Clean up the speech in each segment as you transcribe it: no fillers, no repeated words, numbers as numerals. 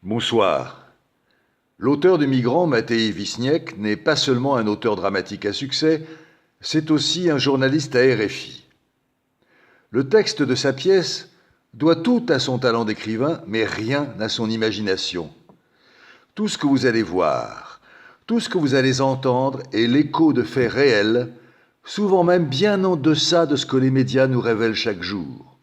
Bonsoir. L'auteur des Migrants, Matei Wisniewski, n'est pas seulement un auteur dramatique à succès, c'est aussi un journaliste à RFI. Le texte de sa pièce doit tout à son talent d'écrivain, mais rien à son imagination. Tout ce que vous allez voir, tout ce que vous allez entendre est l'écho de faits réels, souvent même bien en deçà de ce que les médias nous révèlent chaque jour.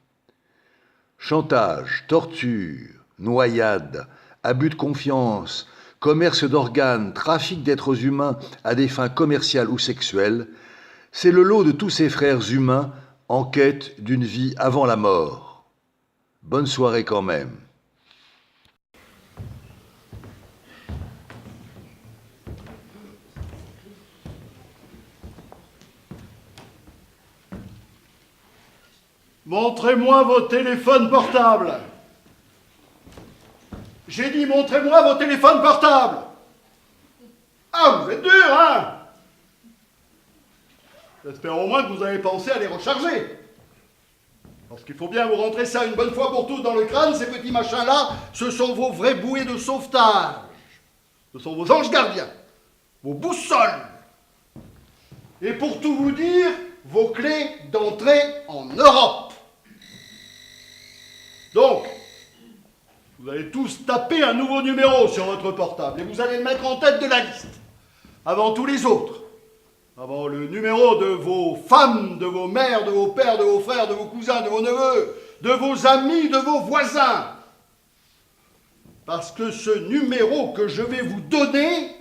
Chantage, torture, noyade, abus de confiance, commerce d'organes, trafic d'êtres humains à des fins commerciales ou sexuelles, c'est le lot de tous ces frères humains en quête d'une vie avant la mort. Bonne soirée quand même. Montrez-moi vos téléphones portables. J'ai dit montrez-moi vos téléphones portables. Ah, vous êtes dur, hein? J'espère au moins que vous avez pensé à les recharger. Parce qu'il faut bien vous rentrer ça une bonne fois pour toutes dans le crâne, ces petits machins-là, ce sont vos vrais bouées de sauvetage. Ce sont vos anges gardiens, vos boussoles. Et pour tout vous dire, vos clés d'entrée en Europe. Donc, vous allez tous taper un nouveau numéro sur votre portable et vous allez le mettre en tête de la liste, avant tous les autres. Avant le numéro de vos femmes, de vos mères, de vos pères, de vos frères, de vos cousins, de vos neveux, de vos amis, de vos voisins. Parce que ce numéro que je vais vous donner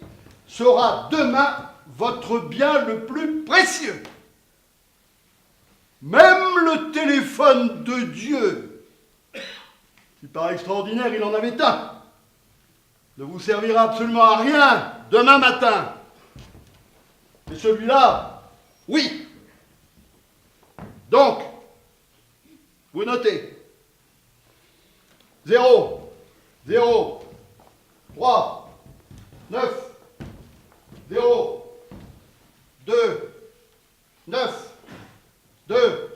sera demain votre bien le plus précieux. Même le téléphone de Dieu, qui par extraordinaire il en avait un, ne vous servira absolument à rien demain matin. Et celui-là, oui. Donc, vous notez 0, 0, 3, 9, 0, 2, 9, 2,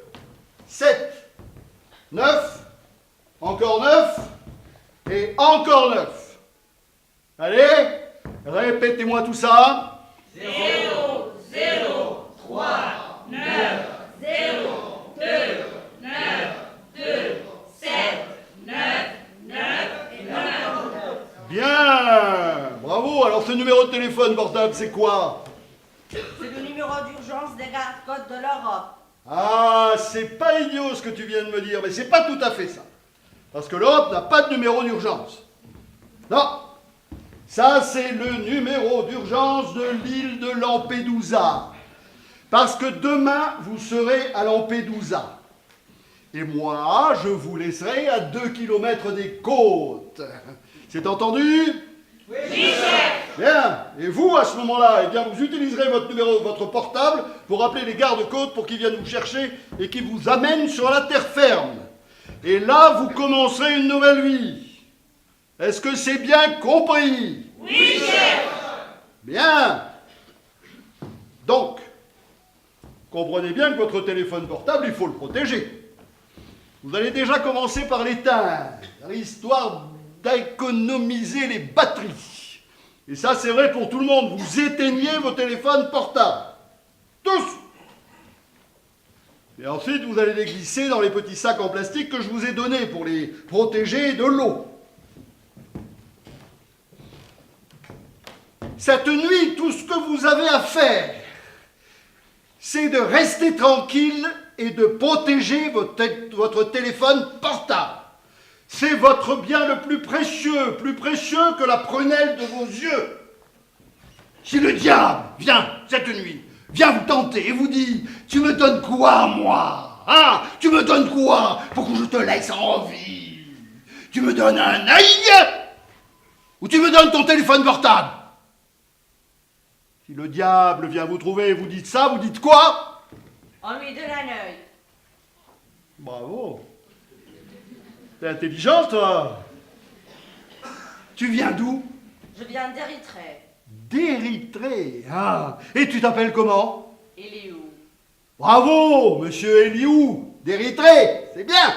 7, 9, encore 9, et encore 9. Allez, répétez-moi tout ça. 0, 0, 3, 9, 0, 2, 9, 2, 7, 9, 9 et 9. Bien, bravo. Alors ce numéro de téléphone portable, c'est quoi? C'est le numéro d'urgence des gardes-côtes de l'Europe. Ah, c'est pas idiot ce que tu viens de me dire, mais c'est pas tout à fait ça. Parce que l'Europe n'a pas de numéro d'urgence. Non. Ça, c'est le numéro d'urgence de l'île de Lampedusa. Parce que demain, vous serez à Lampedusa. Et moi, je vous laisserai à 2 km des côtes. C'est entendu? Oui, chef. Bien. Et vous, à ce moment-là, eh bien, vous utiliserez votre numéro, votre portable, pour appeler les gardes-côtes pour qu'ils viennent vous chercher et qu'ils vous amènent sur la terre ferme. Et là, vous commencerez une nouvelle vie. Est-ce que c'est bien compris? Oui, chef. Bien. Donc, comprenez bien que votre téléphone portable, il faut le protéger. Vous allez déjà commencer par l'éteindre, histoire d'économiser les batteries. Et ça, c'est vrai pour tout le monde. Vous éteignez vos téléphones portables. Tous. Et ensuite, vous allez les glisser dans les petits sacs en plastique que je vous ai donnés pour les protéger de l'eau. Cette nuit, tout ce que vous avez à faire, c'est de rester tranquille et de protéger votre téléphone portable. C'est votre bien le plus précieux que la prunelle de vos yeux. Si le diable vient cette nuit, vient vous tenter et vous dit « Tu me donnes quoi, moi? Hein? Tu me donnes quoi pour que je te laisse en vie? Tu me donnes un œil ou tu me donnes ton téléphone portable ?» Si le diable vient vous trouver et vous dites ça, vous dites quoi? On lui donne un œil. Bravo. T'es intelligent, toi. Tu viens d'où? Je viens d'Érythrée. D'Érythrée. Ah. Et tu t'appelles comment? Eliou. Bravo, monsieur Eliou, d'Érythrée. C'est bien.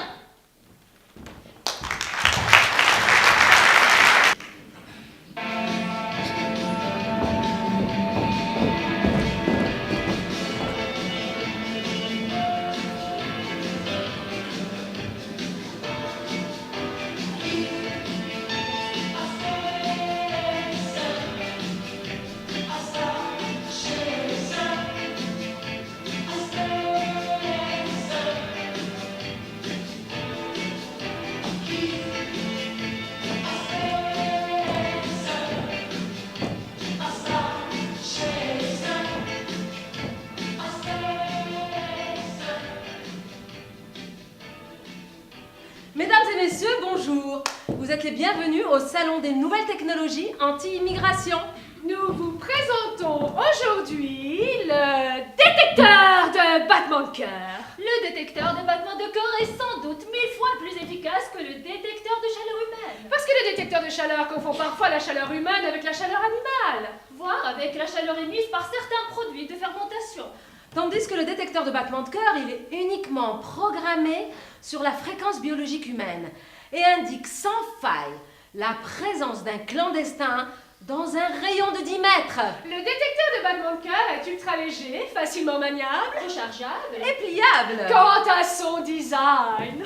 Mesdames et messieurs, bonjour. Vous êtes les bienvenus au Salon des nouvelles technologies anti-immigration. Nous vous présentons aujourd'hui le détecteur de battement de cœur. Le détecteur de battement de cœur est sans doute 1000 fois plus efficace que le détecteur de chaleur humaine. Parce que le détecteur de chaleur confond parfois la chaleur humaine avec la chaleur animale. Voire avec la chaleur émise par certains produits de fermentation. Tandis que le détecteur de battement de cœur, il est uniquement programmé sur la fréquence biologique humaine et indique sans faille la présence d'un clandestin dans un rayon de 10 mètres. Le détecteur de battement de cœur est ultra léger, facilement maniable, Rechargeable. Et pliable. Quant à son design,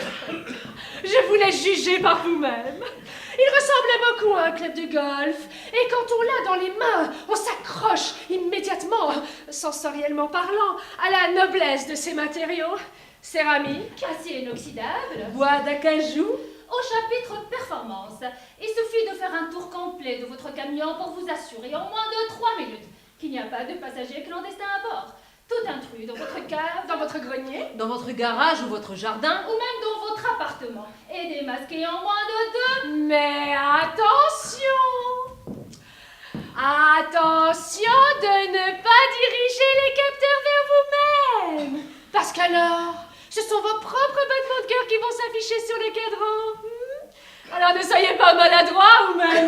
je vous laisse juger par vous-même. Il ressemble beaucoup à un club de golf. Et quand on l'a dans les mains, on s'accroche immédiatement, sensoriellement parlant, à la noblesse de ses matériaux. Céramique, Acier inoxydable. Bois d'acajou. Au chapitre performance, il suffit de faire un tour complet de votre camion pour vous assurer en moins de 3 minutes qu'il n'y a pas de passagers clandestins à bord. Tout intrus dans votre cave, dans votre grenier, Dans votre garage ou votre jardin. ou même dans votre appartement est démasqué en moins de 2. mais attention! Attention de ne pas diriger les capteurs vers vous-même! Parce qu'alors, ce sont vos propres battements de cœur qui vont s'afficher sur le cadran. Alors ne soyez pas maladroit ou même...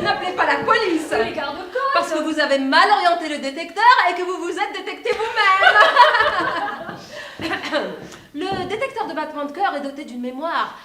N'appelez pas la police. Les gardes-côtes. Parce que vous avez mal orienté le détecteur et que vous vous êtes détecté vous-même. Le détecteur de battement de cœur est doté d'une mémoire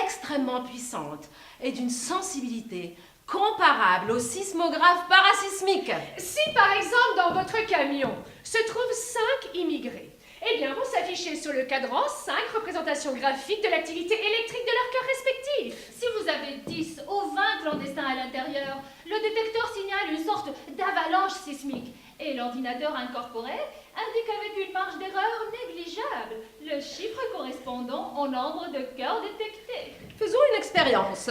extrêmement puissante et d'une sensibilité comparable au sismographe parasismique. Si par exemple dans votre camion se trouvent 5 immigrés, eh bien vont s'afficher sur le cadran 5 représentations graphiques de l'activité électrique de leurs cœurs respectifs. Si vous avez 10 ou 20 clandestins à l'intérieur, le détecteur signale une sorte d'avalanche sismique et l'ordinateur incorporé indique avec une marge d'erreur négligeable le chiffre correspondant au nombre de cœurs détectés. Faisons une expérience.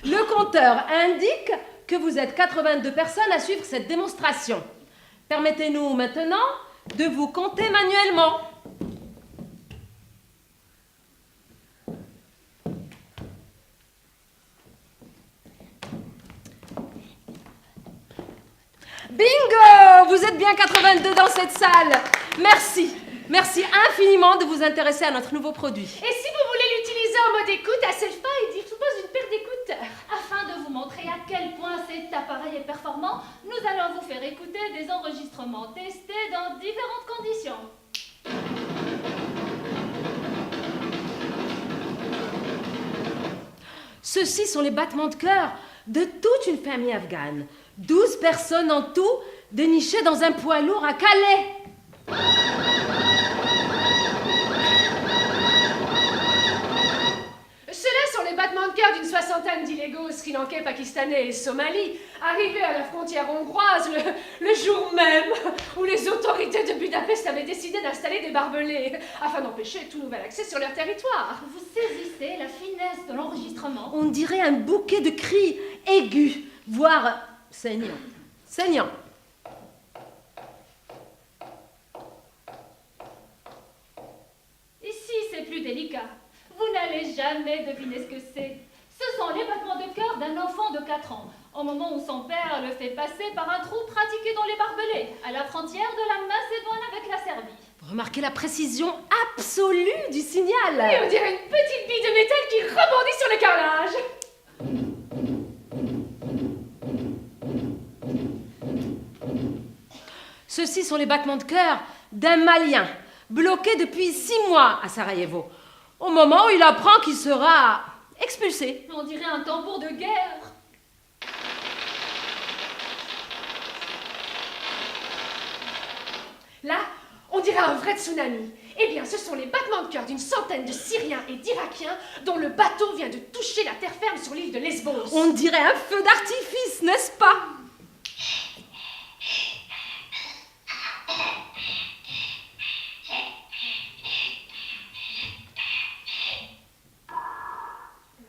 Le compteur indique que vous êtes 82 personnes à suivre cette démonstration. Permettez-nous maintenant de vous compter manuellement. Bingo! Vous êtes bien 82 dans cette salle. Merci. Merci infiniment de vous intéresser à notre nouveau produit. Et si vous voulez l'utiliser en mode écoute, à cette fin, il dispose d'une paire d'écouteurs. Afin de vous montrer à quel point cet appareil est performant, nous allons vous faire écouter des enregistrements testés dans différentes conditions. Ceux-ci sont les battements de cœur de toute une famille afghane. 12 personnes en tout, dénichées dans un poids lourd à Calais. Ceux-là sont les battements de cœur d'une soixantaine d'illégaux sri-lankais, pakistanais et somalis, arrivés à la frontière hongroise le jour même où les autorités de Budapest avaient décidé d'installer des barbelés afin d'empêcher tout nouvel accès sur leur territoire. Vous saisissez la finesse de l'enregistrement. On dirait un bouquet de cris aigus, voire saignants. Saignants. Ici, c'est plus délicat. Vous n'allez jamais deviner ce que c'est. Ce sont les battements de cœur d'un enfant de 4 ans, au moment où son père le fait passer par un trou pratiqué dans les barbelés, à la frontière de la Macédoine avec la Serbie. Vous remarquez la précision absolue du signal. Et on dirait une petite bille de métal qui rebondit sur le carrelage. Ceux-ci sont les battements de cœur d'un Malien, bloqué depuis 6 mois à Sarajevo, au moment où il apprend qu'il sera expulsé. On dirait un tambour de guerre. Là, on dirait un vrai tsunami. Eh bien, ce sont les battements de cœur d'une centaine de Syriens et d'Irakiens dont le bateau vient de toucher la terre ferme sur l'île de Lesbos. On dirait un feu d'artifice, n'est-ce pas?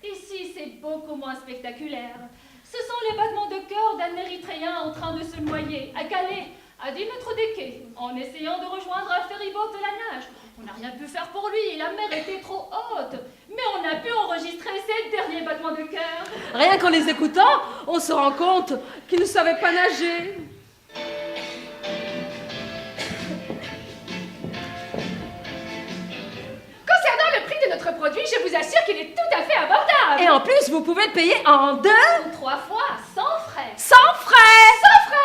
Ici, c'est beaucoup moins spectaculaire. Ce sont les battements de cœur corps d'un Érythréen en train de se noyer à Calais, à 10 mètres des quais, en essayant de rejoindre un ferryboat de la nage. On n'a rien pu faire pour lui, la mer était trop haute. Mais on a pu enregistrer ses derniers battements de cœur. Rien qu'en les écoutant, on se rend compte qu'ils ne savaient pas nager. Concernant le prix de notre produit, je vous assure qu'il est tout à fait abordable. Et en plus, vous pouvez le payer en 2, Ou 3 fois, sans frais. sans frais. Sans frais!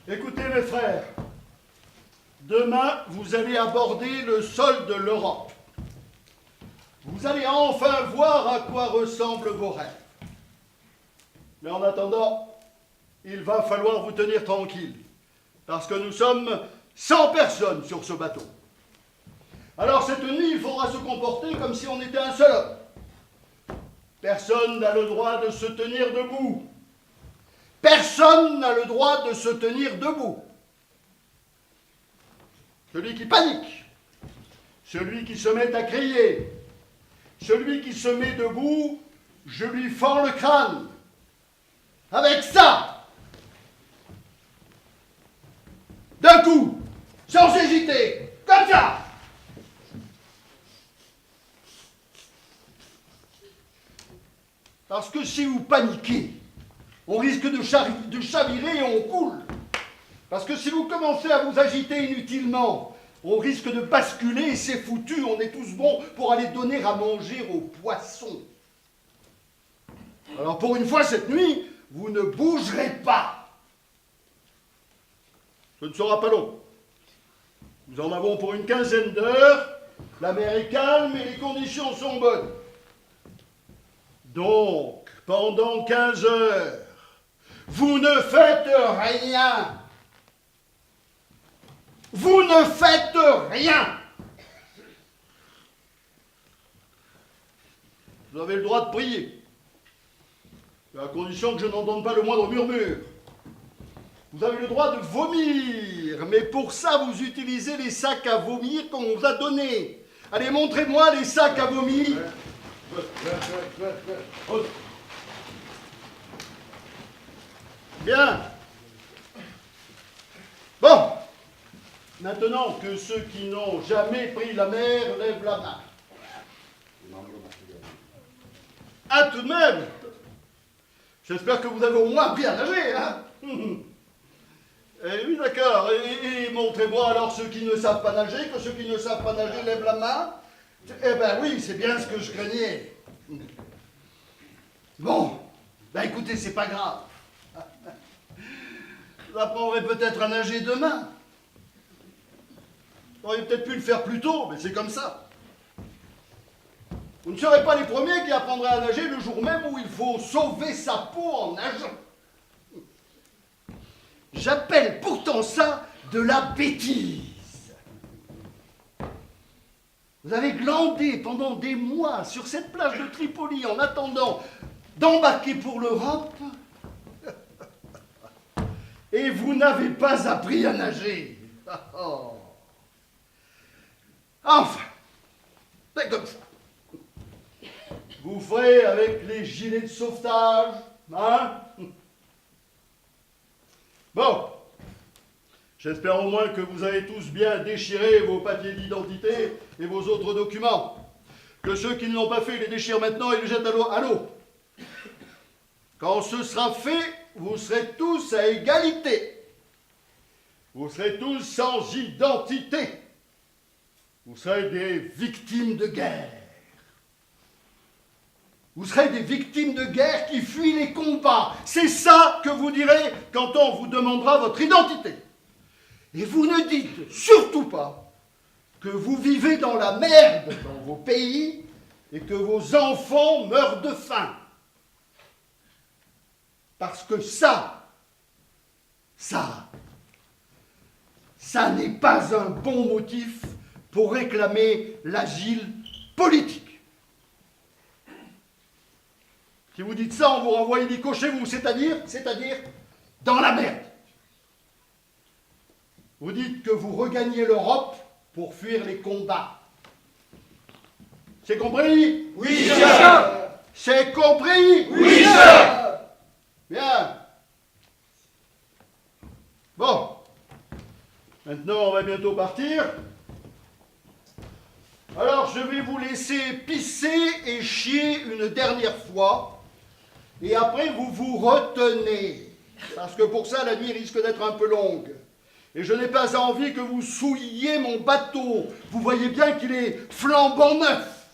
Écoutez mes frères, demain vous allez aborder le sol de l'Europe. Vous allez enfin voir à quoi ressemblent vos rêves. Mais en attendant, il va falloir vous tenir tranquille, parce que nous sommes 100 personnes sur ce bateau. Alors cette nuit, il faudra se comporter comme si on était un seul homme. Personne n'a le droit de se tenir debout. Personne n'a le droit de se tenir debout. Celui qui panique, celui qui se met à crier, celui qui se met debout, je lui fends le crâne. Avec ça, d'un coup, sans hésiter, comme ça. Parce que si vous paniquez, on risque de chavirer et on coule. Parce que si vous commencez à vous agiter inutilement, on risque de basculer et c'est foutu, on est tous bons pour aller donner à manger aux poissons. Alors pour une fois cette nuit, vous ne bougerez pas. Ce ne sera pas long. Nous en avons pour une quinzaine d'heures. La mer est calme et les conditions sont bonnes. Donc, pendant 15 heures, vous ne faites rien. Vous ne faites rien. Vous avez le droit de prier. À condition que je n'entende pas le moindre murmure. Vous avez le droit de vomir, mais pour ça, vous utilisez les sacs à vomir qu'on vous a donnés. Allez, montrez-moi les sacs à vomir. Bien. Bon. Maintenant que ceux qui n'ont jamais pris la mer lèvent la main. Ah, tout de même. J'espère que vous avez au moins appris à nager, hein. Eh oui, d'accord. Et montrez-moi alors ceux qui ne savent pas nager, que ceux qui ne savent pas nager lèvent la main. Eh ben oui, c'est bien ce que je craignais. Bon, ben écoutez, c'est pas grave. Vous apprendrez peut-être à nager demain. Vous auriez peut-être pu le faire plus tôt, mais c'est comme ça. Vous ne serez pas les premiers qui apprendraient à nager le jour même où il faut sauver sa peau en nageant. J'appelle pourtant ça de la bêtise. Vous avez glandé pendant des mois sur cette plage de Tripoli en attendant d'embarquer pour l'Europe et vous n'avez pas appris à nager. Oh. Enfin, c'est comme ça. Vous ferez avec les gilets de sauvetage, hein? Bon, j'espère au moins que vous avez tous bien déchiré vos papiers d'identité et vos autres documents. Que ceux qui ne l'ont pas fait les déchirent maintenant et les jettent à l'eau. Quand ce sera fait, vous serez tous à égalité. Vous serez tous sans identité. Vous serez des victimes de guerre. Vous serez des victimes de guerre qui fuient les combats. C'est ça que vous direz quand on vous demandera votre identité. Et vous ne dites surtout pas que vous vivez dans la merde dans vos pays et que vos enfants meurent de faim. Parce que ça n'est pas un bon motif pour réclamer l'asile politique. Si vous dites ça, on vous renvoie illico chez vous, c'est-à-dire dans la merde. Vous dites que vous regagnez l'Europe pour fuir les combats. C'est compris? Oui, chef. C'est compris? Oui, chef. Bien. Bon. Maintenant, on va bientôt partir. Alors, je vais vous laisser pisser et chier une dernière fois. Et après, vous vous retenez. Parce que pour ça, la nuit risque d'être un peu longue. Et je n'ai pas envie que vous souilliez mon bateau. Vous voyez bien qu'il est flambant neuf.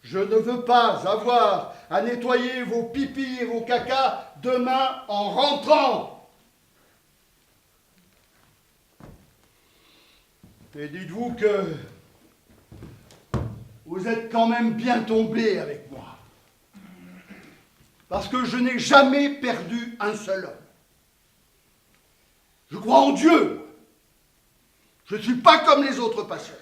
Je ne veux pas avoir à nettoyer vos pipis et vos cacas demain en rentrant. Et dites-vous que vous êtes quand même bien tombé avec moi. Parce que je n'ai jamais perdu un seul homme. Je crois en Dieu. Je ne suis pas comme les autres passeurs.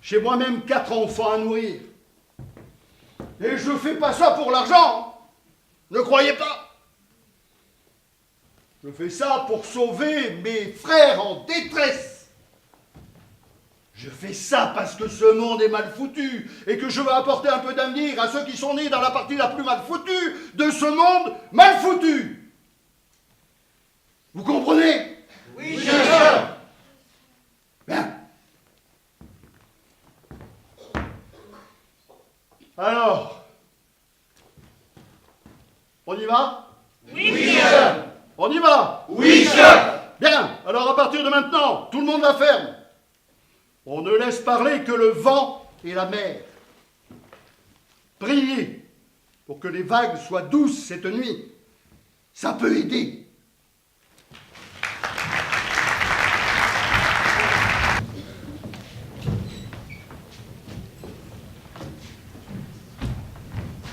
J'ai moi-même 4 enfants à nourrir. Et je ne fais pas ça pour l'argent. Ne croyez pas. Je fais ça pour sauver mes frères en détresse. Je fais ça parce que ce monde est mal foutu et que je veux apporter un peu d'avenir à ceux qui sont nés dans la partie la plus mal foutue de ce monde mal foutu. Vous comprenez? Oui, chef. Bien. Alors, on y va? Oui, chef. On y va? Oui, chef. Bien, alors à partir de maintenant, tout le monde la ferme. On ne laisse parler que le vent et la mer. Priez pour que les vagues soient douces cette nuit. Ça peut aider.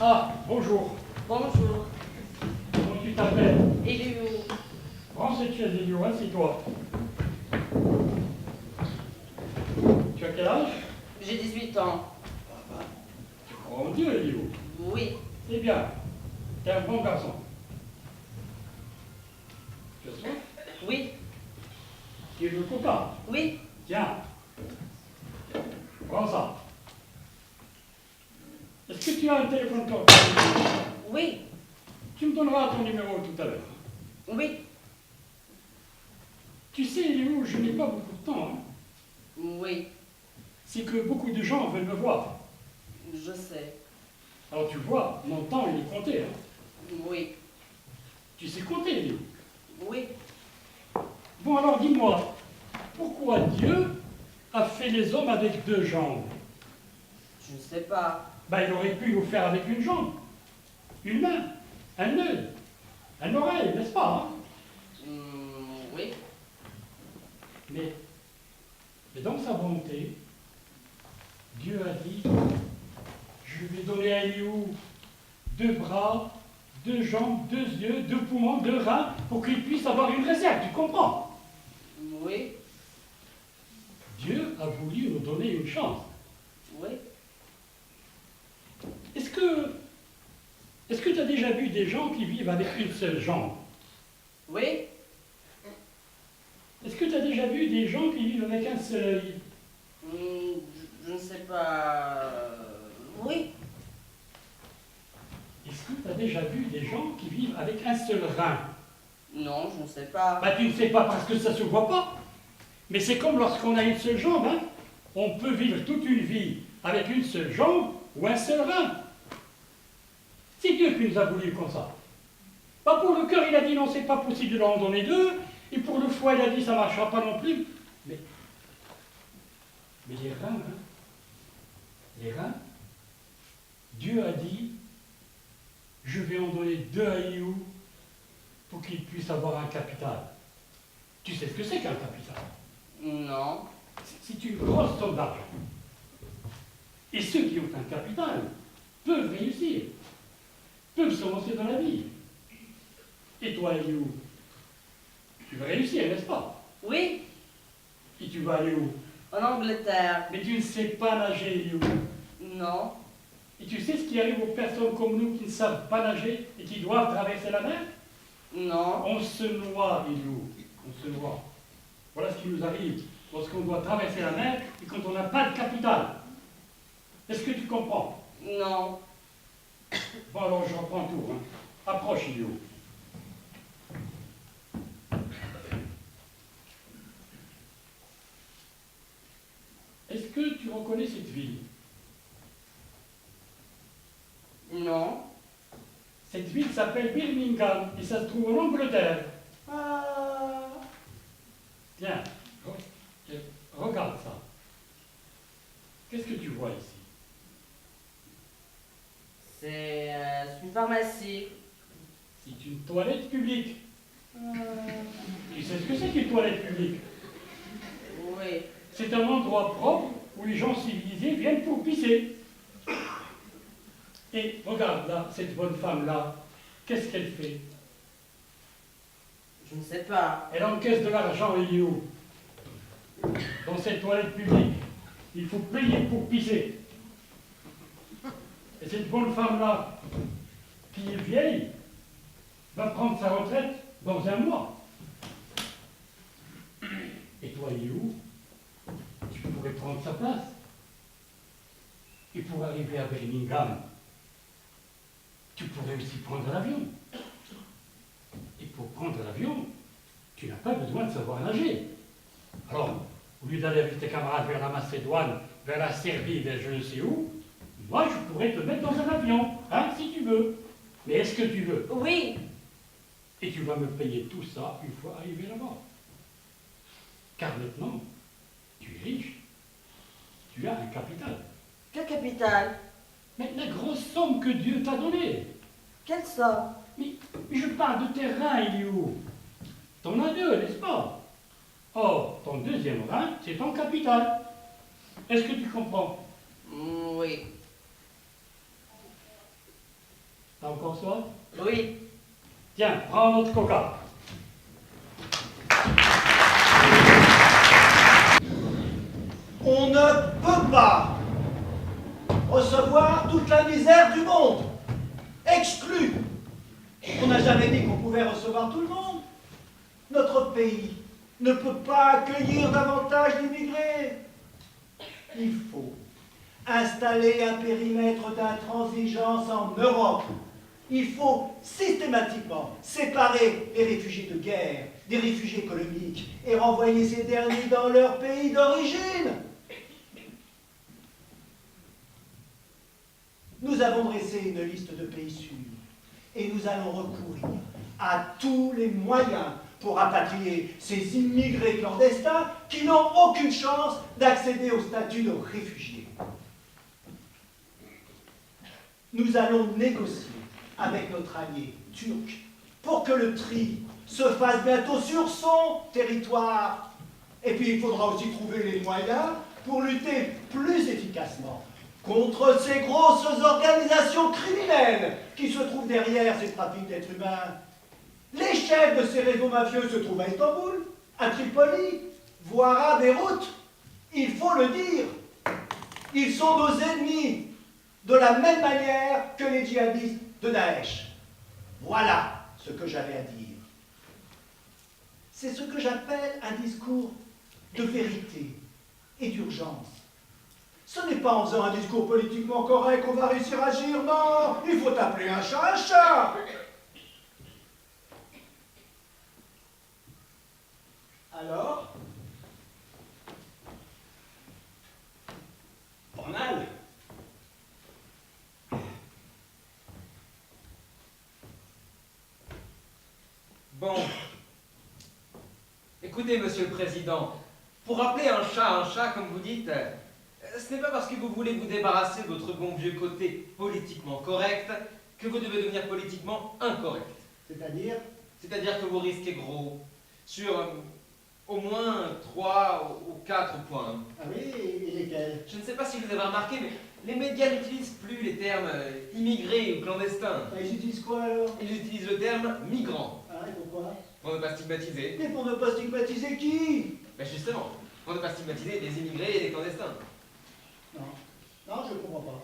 Ah, bonjour. Bonjour. Comment tu t'appelles? Elio. Prends cette chaise, Elio, assieds-toi. Tu as quel âge? J'ai 18 ans. Oh, mentir, Elio? Oui. Eh bien, t'es un bon garçon. Tu as soif? Oui. Tu veux le coca? Oui. Tiens. Prends ça. Est-ce que tu as un téléphone portable? Oui. Tu me donneras ton numéro tout à l'heure. Oui. Tu sais, Elio, je n'ai pas beaucoup de temps. Hein. Oui. C'est que beaucoup de gens veulent me voir. Je sais. Alors tu vois, mon temps, il est compté. Hein. Oui. Tu sais compter, Elio? Oui. Bon, alors dis-moi, pourquoi Dieu a fait les hommes avec 2 jambes? Je ne sais pas. Ben, il aurait pu nous faire avec une jambe, une main, un œil, un oreille, n'est-ce pas? Hein? Oui. Mais dans sa volonté, Dieu a dit, je vais donner à Eliou 2 bras, 2 jambes, 2 yeux, 2 poumons, 2 reins, pour qu'il puisse avoir une réserve, tu comprends? Oui. Dieu a voulu nous donner une chance. Oui. Est-ce que tu as déjà vu des gens qui vivent avec une seule jambe? Oui. Est-ce que tu as déjà vu des gens qui vivent avec un seul œil? Je ne sais pas. Oui. Est-ce que tu as déjà vu des gens qui vivent avec un seul rein? Non, je ne sais pas. Bah, tu ne sais pas parce que ça ne se voit pas. Mais c'est comme lorsqu'on a une seule jambe, hein. On peut vivre toute une vie avec une seule jambe ou un seul rein. C'est Dieu qui nous a voulu comme ça. Pas pour le cœur, il a dit non, c'est pas possible de leur en donner 2. Et pour le foie, il a dit ça ne marchera pas non plus. Mais les reins, hein. Les reins, Dieu a dit, je vais en donner 2 à Eliou pour qu'il puisse avoir un capital. Tu sais ce que c'est qu'un capital? Non. C'est une grosse somme d'argent. Et ceux qui ont un capital peuvent réussir, peuvent se lancer dans la vie. Et toi, Eliou, tu veux réussir, n'est-ce pas? Oui. Et tu vas aller où? En Angleterre. Mais tu ne sais pas nager, Eliou. Non. Et tu sais ce qui arrive aux personnes comme nous qui ne savent pas nager et qui doivent traverser la mer? Non. On se noie, Eliou. On se noie. Voilà ce qui nous arrive lorsqu'on doit traverser la mer et quand on n'a pas de capital. Est-ce que tu comprends? Non. Bon, alors je reprends tout. Hein. Approche, Eliou. Est-ce que tu reconnais cette ville? Non. Cette ville s'appelle Birmingham et ça se trouve en Angleterre. Tiens, regarde ça. Qu'est-ce que tu vois ici? C'est une pharmacie. C'est une toilette publique. Tu sais ce que c'est qu'une toilette publique? Oui. C'est un endroit propre où les gens civilisés viennent pour pisser. Et regarde là, cette bonne femme-là, qu'est-ce qu'elle fait? Je ne sais pas. Elle encaisse de l'argent, il est où? Dans cette toilette publique, il faut payer pour pisser. Et cette bonne femme-là, qui est vieille, va prendre sa retraite dans 1 mois. Et toi, il est où? Tu pourrais prendre sa place. Et pour arriver à Birmingham, tu pourrais aussi prendre l'avion. Et pour prendre l'avion, tu n'as pas besoin de savoir nager. Alors, au lieu d'aller avec tes camarades vers la Macédoine, vers la Serbie, vers je ne sais où, moi je pourrais te mettre dans un avion, hein, si tu veux. Mais est-ce que tu veux? Oui. Et tu vas me payer tout ça une fois arrivé là-bas. Car maintenant, tu es riche. Tu as un capital. Quel capital? Mais la grosse somme que Dieu t'a donnée. Quelle somme? Mais je parle de tes reins, il est où? T'en as 2, n'est-ce pas? Or, ton 2e rein, c'est ton capital. Est-ce que tu comprends? Oui. T'as encore soif? Oui. Tiens, prends notre coca. On ne peut pas recevoir recevoir toute la misère du monde. Exclu. On n'a jamais dit qu'on pouvait recevoir tout le monde. Notre pays ne peut pas accueillir davantage d'immigrés. Il faut installer un périmètre d'intransigeance en Europe. Il faut systématiquement séparer les réfugiés de guerre des réfugiés économiques et renvoyer ces derniers dans leur pays d'origine. Nous avons dressé une liste de pays sûrs et nous allons recourir à tous les moyens pour rapatrier ces immigrés clandestins qui n'ont aucune chance d'accéder au statut de réfugiés. Nous allons négocier avec notre allié turc pour que le tri se fasse bientôt sur son territoire. Et puis il faudra aussi trouver les moyens pour lutter plus efficacement contre ces grosses organisations criminelles qui se trouvent derrière ces trafics d'êtres humains. Les chefs de ces réseaux mafieux se trouvent à Istanbul, à Tripoli, voire à Beyrouth. Il faut le dire. Ils sont nos ennemis, de la même manière que les djihadistes de Daesh. Voilà ce que j'avais à dire. C'est ce que j'appelle un discours de vérité et d'urgence. Ce n'est pas en faisant un discours politiquement correct qu'on va réussir à agir, non. Il faut appeler un chat un chat. Alors, pas mal. Bon. Écoutez, Monsieur le Président, pour appeler un chat, comme vous dites, ce n'est pas parce que vous voulez vous débarrasser de votre bon vieux côté politiquement correct que vous devez devenir politiquement incorrect. C'est-à-dire? C'est-à-dire que vous risquez gros sur au moins 3 ou 4 points. Ah oui, et lesquels? Je ne sais pas si vous avez remarqué, mais les médias n'utilisent plus les termes immigrés ou clandestins. Ah, ils utilisent quoi alors? Ils utilisent le terme migrant. Ah, et pourquoi? Pour ne pas stigmatiser. Et pour ne pas stigmatiser qui? Ben justement, pour ne pas stigmatiser les immigrés et les clandestins. Non, non, je ne comprends pas.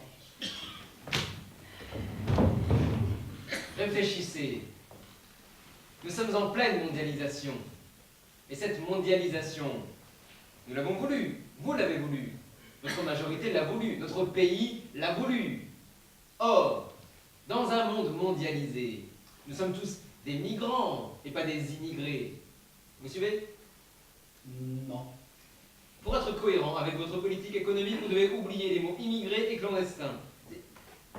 Réfléchissez. Nous sommes en pleine mondialisation. Et cette mondialisation, nous l'avons voulu. Vous l'avez voulu. Notre majorité l'a voulu. Notre pays l'a voulu. Or, dans un monde mondialisé, nous sommes tous des migrants et pas des immigrés. Vous suivez? Non. Pour être cohérent avec votre politique économique, vous devez oublier les mots immigrés et clandestins.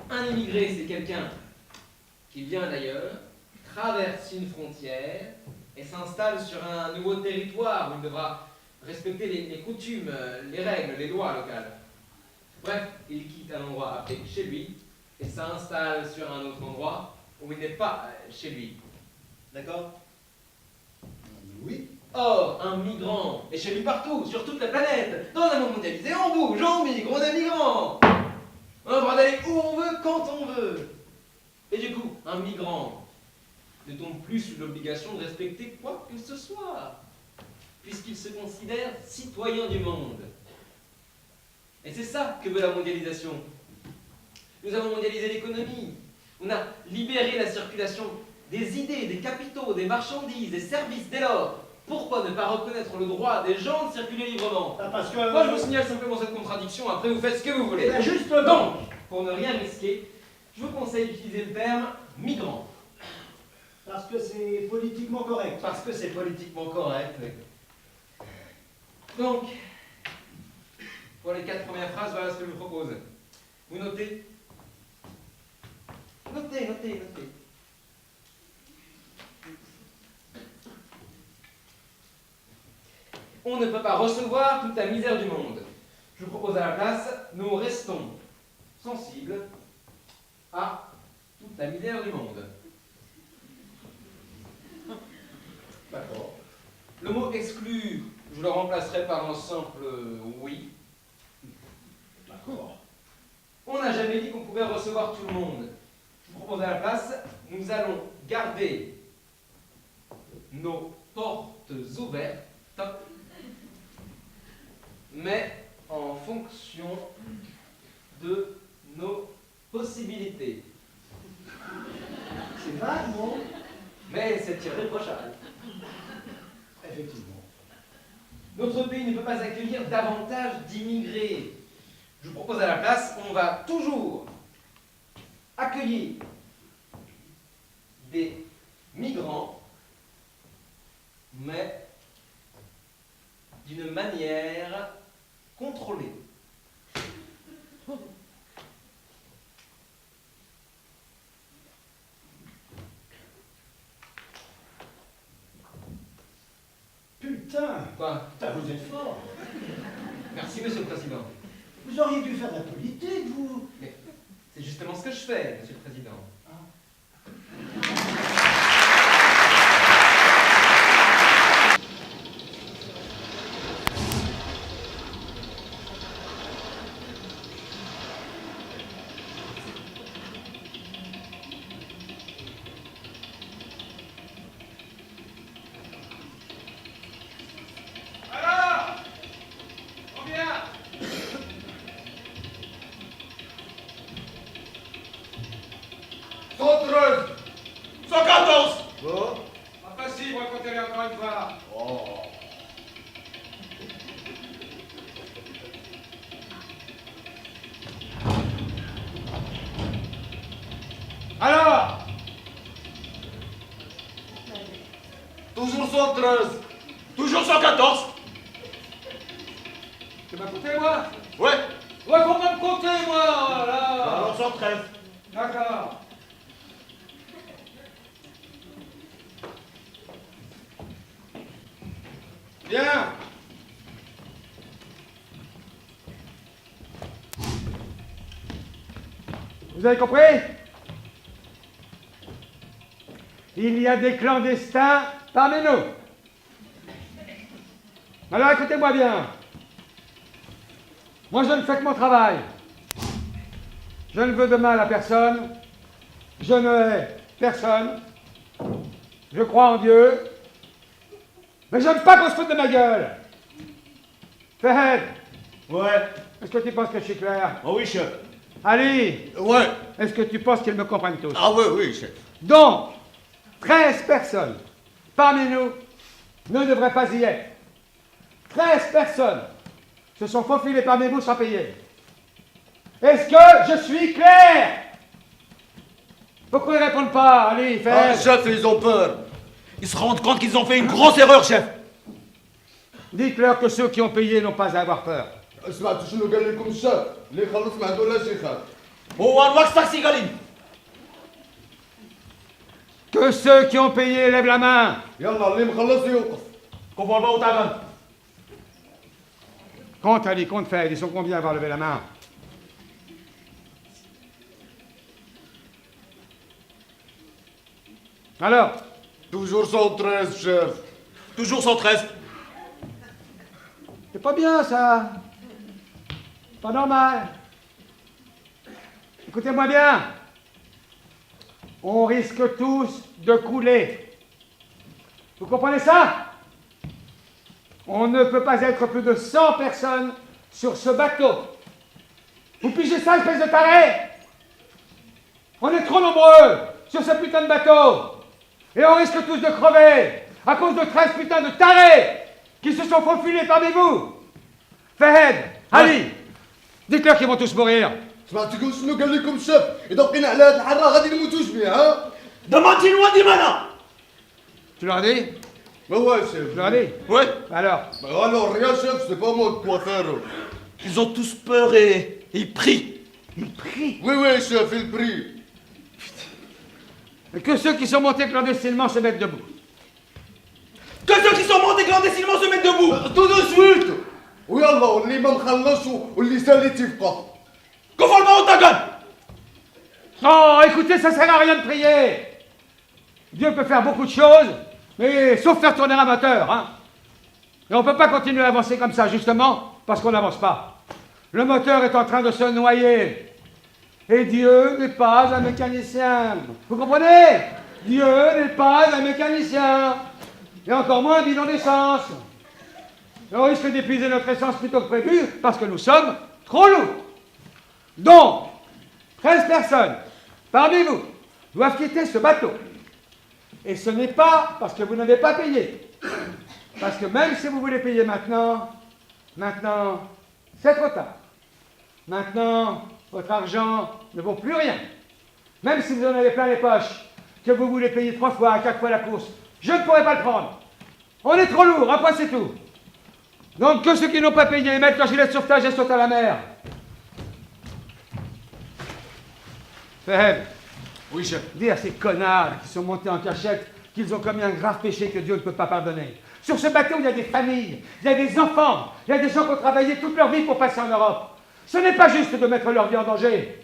Un immigré, c'est quelqu'un qui vient d'ailleurs, traverse une frontière et s'installe sur un nouveau territoire où il devra respecter les coutumes, les règles, les lois locales. Bref, il quitte un endroit appelé chez lui et s'installe sur un autre endroit où il n'est pas chez lui. D'accord? Oui. Or, un migrant est chez lui partout, sur toute la planète. Dans un monde mondialisé, on bouge, on migre, on est migrant. On a le droit d'aller où on veut, quand on veut. Et du coup, un migrant ne tombe plus sous l'obligation de respecter quoi que ce soit, puisqu'il se considère citoyen du monde. Et c'est ça que veut la mondialisation. Nous avons mondialisé l'économie. On a libéré la circulation des idées, des capitaux, des marchandises, des services. Dès lors, pourquoi ne pas reconnaître le droit des gens de circuler librement? Parce que... Moi, je vous signale simplement cette contradiction, après vous faites ce que vous voulez. Ben justement. Donc, pour ne rien risquer, je vous conseille d'utiliser le terme migrant. Parce que c'est politiquement correct. Parce que c'est politiquement correct. Donc, pour les 4 premières phrases, voilà ce que je vous propose. Vous notez? Notez. On ne peut pas recevoir toute la misère du monde. Je vous propose à la place, nous restons sensibles à toute la misère du monde. D'accord. Le mot exclure, je le remplacerai par un simple oui. D'accord. On n'a jamais dit qu'on pouvait recevoir tout le monde. Je vous propose à la place, nous allons garder nos portes ouvertes, mais en fonction de nos possibilités. C'est vague, non? Mais c'est irréprochable. Effectivement. Notre pays ne peut pas accueillir davantage d'immigrés. Je vous propose à la place, on va toujours accueillir des migrants, mais d'une manière contrôlée. Putain! Quoi? Putain, vous êtes fort! Merci, Monsieur le Président. Vous auriez dû faire de la politique, vous! Mais c'est justement ce que je fais, Monsieur le Président. Alors, combien? 113. 114. Bon. Enfin si, vous racontez encore une fois. Oh. Alors, toujours 113. Toujours 114. Tu m'as compté, moi? Ouais. Ouais, faut pas me compter, moi, là. Alors 113. D'accord. Bien. Vous avez compris? Il y a des clandestins parmi nous. Alors écoutez-moi bien. Moi je ne fais que mon travail. Je ne veux de mal à personne. Je ne hais personne. Je crois en Dieu. Mais j'aime pas qu'on se foute de ma gueule. Fahed. Ouais. Est-ce que tu penses que je suis clair? Ah oui, chef. Ali. Ouais. Est-ce que tu penses qu'ils me comprennent tous? Ah oui, oui, chef. Donc, 13 personnes parmi nous ne devraient pas y être. 13 personnes se sont faufilées parmi vous sans payer. Est-ce que je suis clair? Pourquoi ils ne répondent pas, Ali, Ah, fais. chef, ils ont peur. Ils se rendent compte qu'ils ont fait une grosse erreur, chef. Dites-leur que ceux qui ont payé n'ont pas à avoir peur. سمعتوا شنو قال لكم الشاب اللي يخلص ما عندوش يخاف هو الوقت تاكسي قالين. Que ceux qui ont payé lèvent la main. يلا اللي مخلص يوقف كفوا الباو تاعنا. Compte, Ali, compte, Fed. Ils sont combien à avoir levé la main? Alors? Toujours 113, chef. Toujours 113. C'est pas bien, ça. Pas normal. Écoutez-moi bien. On risque tous de couler. Vous comprenez ça? On ne peut pas être plus de 100 personnes sur ce bateau. Vous pigez ça, espèce de taré? On est trop nombreux sur ce putain de bateau. Et on risque tous de crever à cause de 13 putains de tarés qui se sont faufilés parmi vous. Fahed, Ali, dites-leur qu'ils vont tous mourir. سمعتوا شنو قال لكم الشاب اذا بقينا على هذه الحاره غادي نموتوش بها ها Demandez loin des malins. Tu leur as dit? Ouais, chef. Tu leur as dit? Ouais. Alors? Bah alors, rien, chef, c'est pas moi de quoi faire. Ils ont tous peur et ils prient. Ils prient? Oui, oui, chef, il prie. Et que ceux qui sont montés clandestinement se mettent debout. Que ceux qui sont montés clandestinement se mettent debout. Tout de suite. ويلا واللي ما مخلص واللي سالي تيبقى. كفوا الباو تاعنا. Oh, écoutez, ça sert à rien de prier. Dieu peut faire beaucoup de choses, mais sauf faire tourner un moteur, hein. Et on ne peut pas continuer à avancer comme ça, justement, parce qu'on n'avance pas. Le moteur est en train de se noyer. Et Dieu n'est pas un mécanicien. Vous comprenez? Dieu n'est pas un mécanicien. Et encore moins un bidon d'essence. Et on risque d'épuiser notre essence plus tôt que prévu, parce que nous sommes trop lourds. Donc, 13 personnes, parmi vous, doivent quitter ce bateau. Et ce n'est pas parce que vous n'avez pas payé. Parce que même si vous voulez payer maintenant, c'est trop tard. Maintenant, votre argent ne vaut plus rien. Même si vous en avez plein les poches, que vous voulez payer 3 fois, 4 fois la course, je ne pourrai pas le prendre. On est trop lourd, après c'est tout. Donc que ceux qui n'ont pas payé mettent leur gilet de sauvetage et sautent à la mer. Faible. Oui, chef. Dis à ces connards qui sont montés en cachette qu'ils ont commis un grave péché que Dieu ne peut pas pardonner. Sur ce bateau, il y a des familles, il y a des enfants, il y a des gens qui ont travaillé toute leur vie pour passer en Europe. Ce n'est pas juste de mettre leur vie en danger.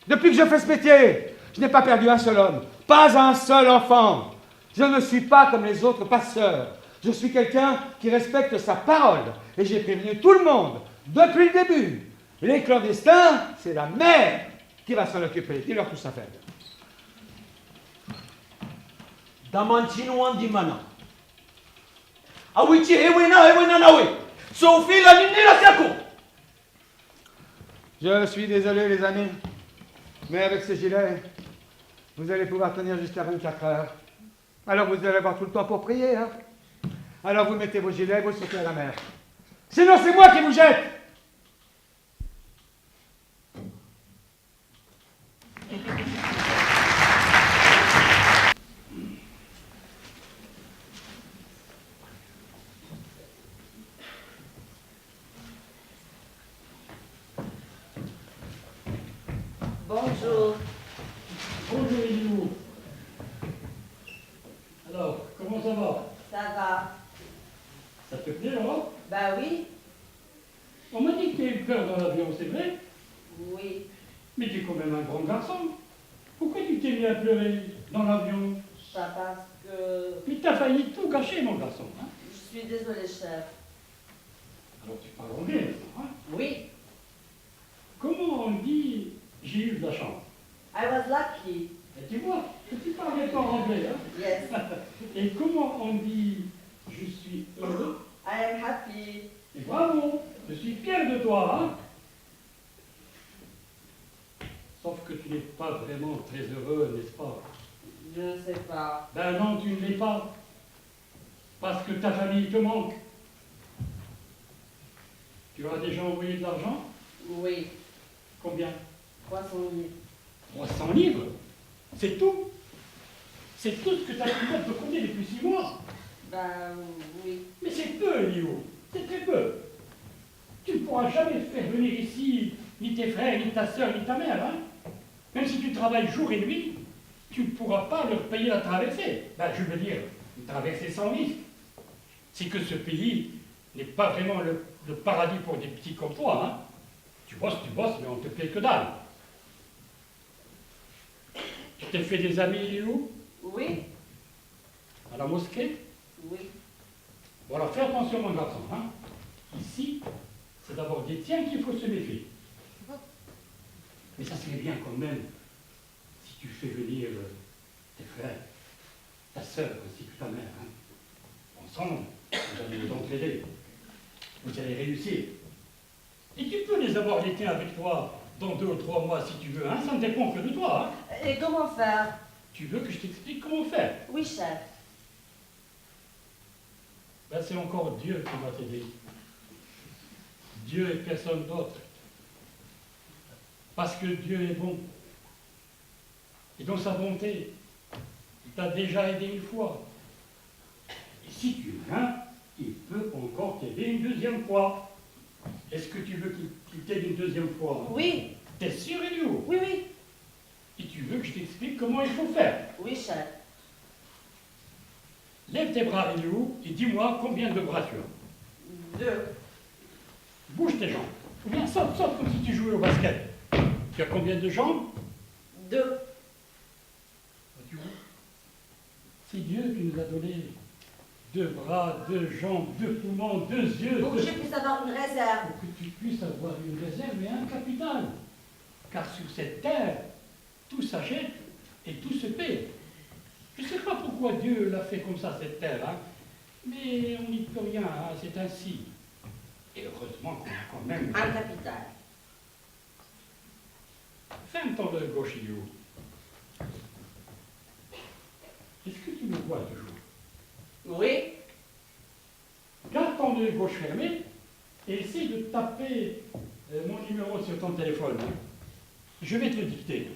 Depuis que je fais ce métier, je n'ai pas perdu un seul homme, pas un seul enfant. Je ne suis pas comme les autres passeurs. Je suis quelqu'un qui respecte sa parole. Et j'ai prévenu tout le monde, depuis le début. Les clandestins, c'est la mer qui va s'en occuper. Dis-leur tout ça, fait. Damantino Andimana. Awichi Ewena Nawe. Sophie la Nina Sako. Je suis désolé, les amis, mais avec ces gilets, vous allez pouvoir tenir jusqu'à 24 heures. Alors vous allez avoir tout le temps pour prier, hein. Alors vous mettez vos gilets, vous sautez à la mer. Sinon, c'est moi qui vous jette. Bonjour. Bonjour, Elio. Alors, comment ça va? Ça va? Ça te plaît, alors? Bah oui. On m'a dit que tu as eu peur dans l'avion, c'est vrai? Oui. Mais tu es quand même un grand garçon. Pourquoi tu t'es mis à pleurer dans l'avion? Pas parce que... Mais t'as failli tout gâcher, mon garçon. Hein? Je suis désolée, chef. Alors tu parles anglais, hein? Oui. Comment on dit « j'ai eu de la chance » I was lucky. Et tu vois, tu parlais pas anglais, hein? Yes. Et comment on dit « je suis heureux » I am happy. Et bravo, je suis fier de toi, hein? Sauf que tu n'es pas vraiment très heureux, n'est-ce pas? Je ne sais pas. Ben non, tu ne l'es pas. Parce que ta famille te manque. Tu as déjà envoyé de l'argent? Oui. Combien? 300 livres. 300 livres? C'est tout? C'est tout ce que tu as pu mettre de côté depuis 6 mois? Ben oui. Mais c'est peu, Elio. C'est très peu. Tu ne pourras jamais faire venir ici ni tes frères, ni ta soeur, ni ta mère, hein? Même si tu travailles jour et nuit, tu ne pourras pas leur payer la traversée. Ben, je veux dire, une traversée sans risque. C'est que ce pays n'est pas vraiment le paradis pour des petits comme toi, hein? Tu bosses, mais on te paie que dalle. Tu t'es fait des amis, Elio? Oui. À la mosquée? Oui. Bon, alors fais attention, mon garçon, hein? Ici, c'est d'abord des tiens qu'il faut se méfier. Mais ça serait bien quand même si tu fais venir tes frères, ta sœur ainsi que ta mère. Hein. Ensemble, vous allez vous entraider. Vous allez réussir. Et tu peux les avoir les tiens avec toi dans 2 ou 3 mois si tu veux. Hein. Ça ne dépend que de toi. Hein. Et comment faire? Tu veux que je t'explique comment faire? Oui, chef. Ben, c'est encore Dieu qui va t'aider. Dieu et personne d'autre. Parce que Dieu est bon. Et dans sa bonté, il t'a déjà aidé une fois. Et si tu viens, il peut encore t'aider une deuxième fois. Est-ce que tu veux qu'il t'aide une deuxième fois? Oui. T'es sûr, Elio? Oui, oui. Et tu veux que je t'explique comment il faut faire? Oui, chef. Lève tes bras, Elio, et dis-moi combien de bras tu as. 2. Bouge tes jambes. Ou bien saute comme si tu jouais au basket. Tu as combien de jambes? 2. Tu vois? C'est Dieu qui nous a donné 2 bras, 2 jambes, 2 poumons, 2 yeux. Pour que je puisse avoir une réserve. Pour que tu puisses avoir une réserve et un capital. Car sur cette terre, tout s'achète et tout se paie. Je ne sais pas pourquoi Dieu l'a fait comme ça, cette terre, hein, mais on n'y peut rien, hein, c'est ainsi. Et heureusement qu'on a quand même... Un capital. Ferme ton œil gauche, Ilio. Est-ce que tu me vois toujours? Oui. Garde ton œil gauche fermé et essaie de taper mon numéro sur ton téléphone. Je vais te le dicter.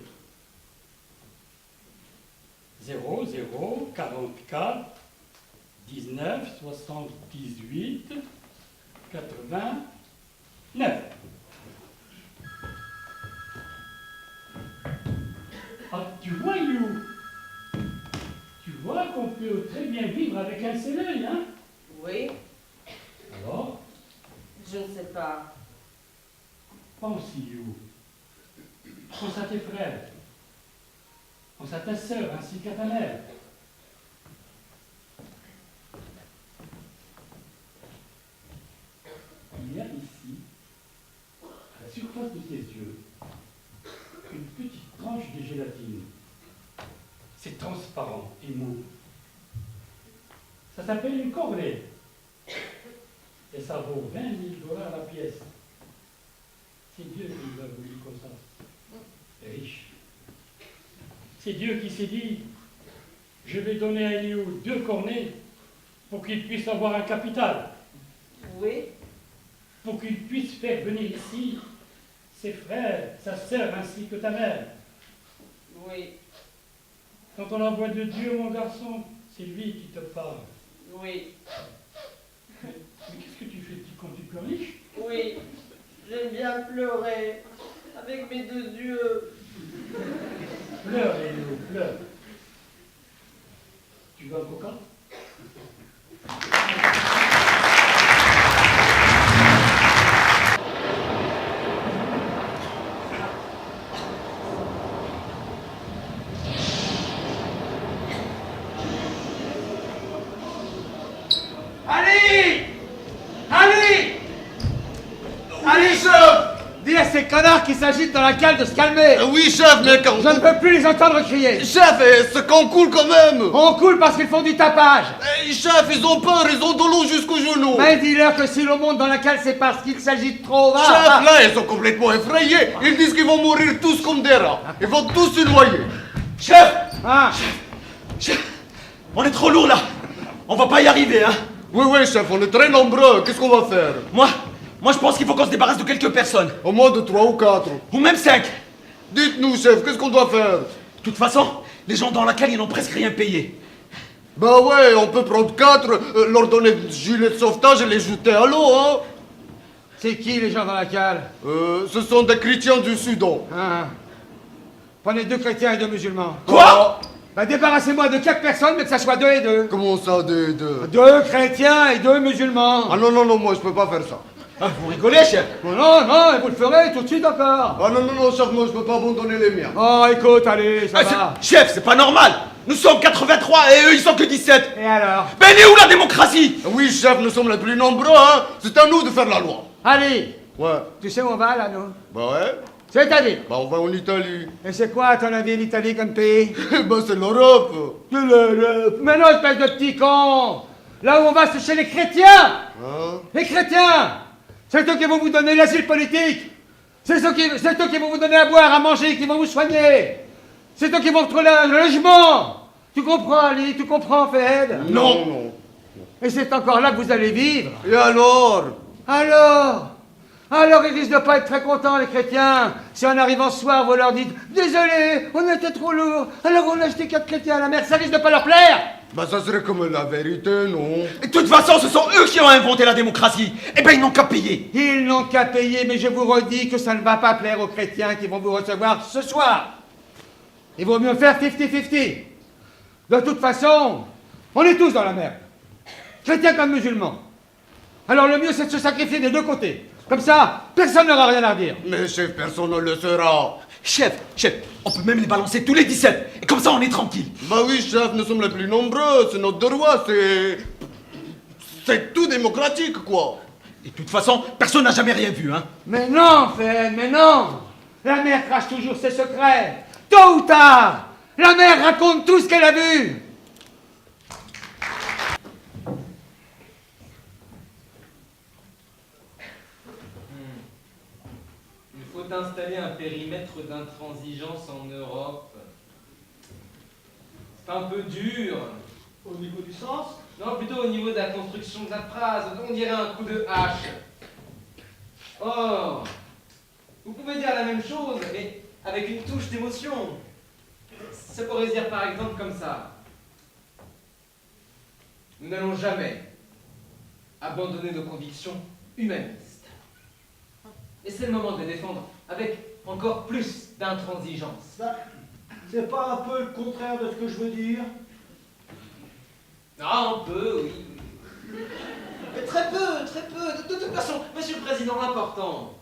00 44 19 78 89. Ah, tu vois, You, tu vois qu'on peut très bien vivre avec un seul œil, hein? Oui, Alors, je ne sais pas. pense, You. Pense à tes frères. Pense à ta sœur ainsi qu'à ta mère. Il y a ici, à la surface de tes yeux, une petite tranche de gélatine. C'est transparent et mou. Ça s'appelle une corvée. Et ça vaut 20 000 $ la pièce. C'est Dieu qui nous a voulu comme ça. Riche. C'est Dieu qui s'est dit, je vais donner à Eliou 2 cornets pour qu'il puisse avoir un capital. Oui, Pour qu'il puisse faire venir ici ses frères, sa sœur ainsi que ta mère. oui, Quand on envoie de Dieu, mon garçon, c'est lui qui te parle. oui, Mais qu'est-ce que tu fais? Quand tu pleurniches? oui. J'aime bien pleurer avec mes 2 yeux. Pleure, Eliou, pleure. Tu veux un coca? Ali! Ali! Allez, chef! Dis à ces connards qui s'agitent dans la cale de se calmer. Oui, chef, mais quand... Je ne peux plus les entendre crier. Chef, ce qu'on coule quand même! On coule parce qu'ils font du tapage. Chef, ils ont peur, ils ont de l'eau jusqu'aux genoux! Mais dis-leur que si l'eau monte dans la cale, c'est parce qu'ils s'agitent trop. Va, Chef, va. là, ils sont complètement effrayés! Ils disent qu'ils vont mourir tous comme des rats! Ils vont tous se noyer! Chef! Ah. Chef! On est trop lourd là! On va pas y arriver, hein! Oui, oui, chef, on est très nombreux, qu'est-ce qu'on va faire? Moi je pense qu'il faut qu'on se débarrasse de quelques personnes. Au moins de 3 ou 4. Ou même 5. Dites-nous, chef, qu'est-ce qu'on doit faire? De toute façon, les gens dans la cale, ils n'ont presque rien payé. Bah ouais, on peut prendre 4, leur donner des gilets de sauvetage et les jeter à l'eau, hein? C'est qui les gens dans la cale? Ce sont des chrétiens du Soudan. Ah. Prenez 2 chrétiens et 2 musulmans. Quoi? Bah débarrassez-moi de 4 personnes, mais que ça soit 2 et 2. Comment ça, des deux? 2 chrétiens et 2 musulmans. Ah non, non, non, moi je peux pas faire ça. Ah, vous rigolez, chef? Oh non, non, et vous le ferez tout de suite encore. Ah non, non, non, chef, moi je peux pas abandonner les miens. Oh, écoute, allez, ça va. Chef, c'est pas normal! Nous sommes 83 et eux ils sont que 17! Et alors? Ben elle est où la démocratie? Oui, chef, nous sommes les plus nombreux, hein? C'est à nous de faire la loi. Allez, Ouais. tu sais où on va là, nous? Bah ouais. C'est-à-dire? Bah on va en Italie. Et c'est quoi, à ton avis, l'Italie comme pays? Bah c'est l'Europe. De l'Europe. Mais non, espèce de petit con! Là où on va, c'est chez les chrétiens! Hein? Les chrétiens! C'est eux qui vont vous donner l'asile politique! C'est eux qui vont vous donner à boire, à manger, qui vont vous soigner! C'est eux qui vont vous trouver le logement! Tu comprends, Ali? Tu comprends, Fed? Non, non. Et c'est encore là que vous allez vivre! Et alors? Alors ils risquent de pas être très contents, les chrétiens. Si en arrivant ce soir, vous leur dites « Désolé, on était trop lourd, alors on a acheté 4 chrétiens à la mer », ça risque de pas leur plaire. Bah ça serait comme la vérité, non? Et de toute façon, ce sont eux qui ont inventé la démocratie! Eh ben ils n'ont qu'à payer! Ils n'ont qu'à payer, mais je vous redis que ça ne va pas plaire aux chrétiens qui vont vous recevoir ce soir. Il vaut mieux faire 50-50. De toute façon, on est tous dans la merde. Chrétiens comme musulmans. Alors le mieux, c'est de se sacrifier des 2 côtés. Comme ça, personne n'aura rien à redire. Mais chef, personne ne le saura. Chef, on peut même les balancer tous les 17! Et comme ça on est tranquille! Bah oui, chef, nous sommes les plus nombreux, c'est notre droit, c'est tout démocratique, quoi. Et de toute façon, personne n'a jamais rien vu, hein? Mais non, Fred, mais non. La mère crache toujours ses secrets. Tôt ou tard, la mère raconte tout ce qu'elle a vu. Il faut installer un périmètre d'intransigeance en Europe. C'est un peu dur. Au niveau du sens? Non, plutôt au niveau de la construction de la phrase. On dirait un coup de hache. Or, vous pouvez dire la même chose, mais avec une touche d'émotion. Ça pourrait se dire par exemple comme ça. Nous n'allons jamais abandonner nos convictions humanistes. Et c'est le moment de les défendre avec encore plus d'intransigeance. C'est pas un peu le contraire de ce que je veux dire? Ah, un peu, oui. Mais très peu, très peu. De toute façon, Monsieur le Président, l'important,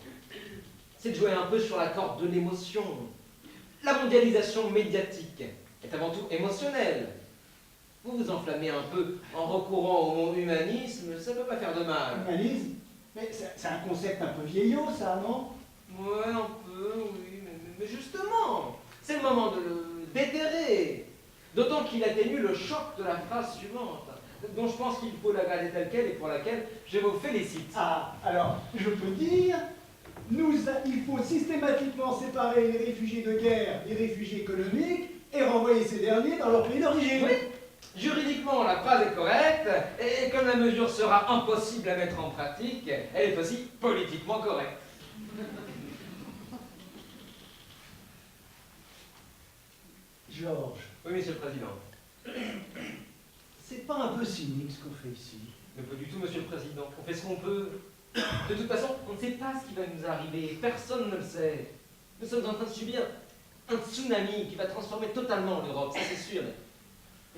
c'est de jouer un peu sur la corde de l'émotion. La mondialisation médiatique est avant tout émotionnelle. Vous vous enflammez un peu en recourant au mot humanisme, ça ne peut pas faire de mal. Humanisme? Mais c'est un concept un peu vieillot, ça, non? Ouais, un peu, oui, mais justement, c'est le moment de le déterrer. D'autant qu'il atténue le choc de la phrase suivante, dont je pense qu'il faut la garder telle qu'elle et pour laquelle je vous félicite. Ah, alors, je peux dire, il faut systématiquement séparer les réfugiés de guerre des réfugiés économiques et renvoyer ces derniers dans leur pays d'origine. Oui, juridiquement, la phrase est correcte, et comme la mesure sera impossible à mettre en pratique, elle est aussi politiquement correcte. Georges. Oui, Monsieur le Président. C'est pas un peu cynique ce qu'on fait ici? Mais pas du tout, Monsieur le Président. On fait ce qu'on peut. De toute façon, on ne sait pas ce qui va nous arriver. Personne ne le sait. Nous sommes en train de subir un tsunami qui va transformer totalement l'Europe, ça c'est sûr.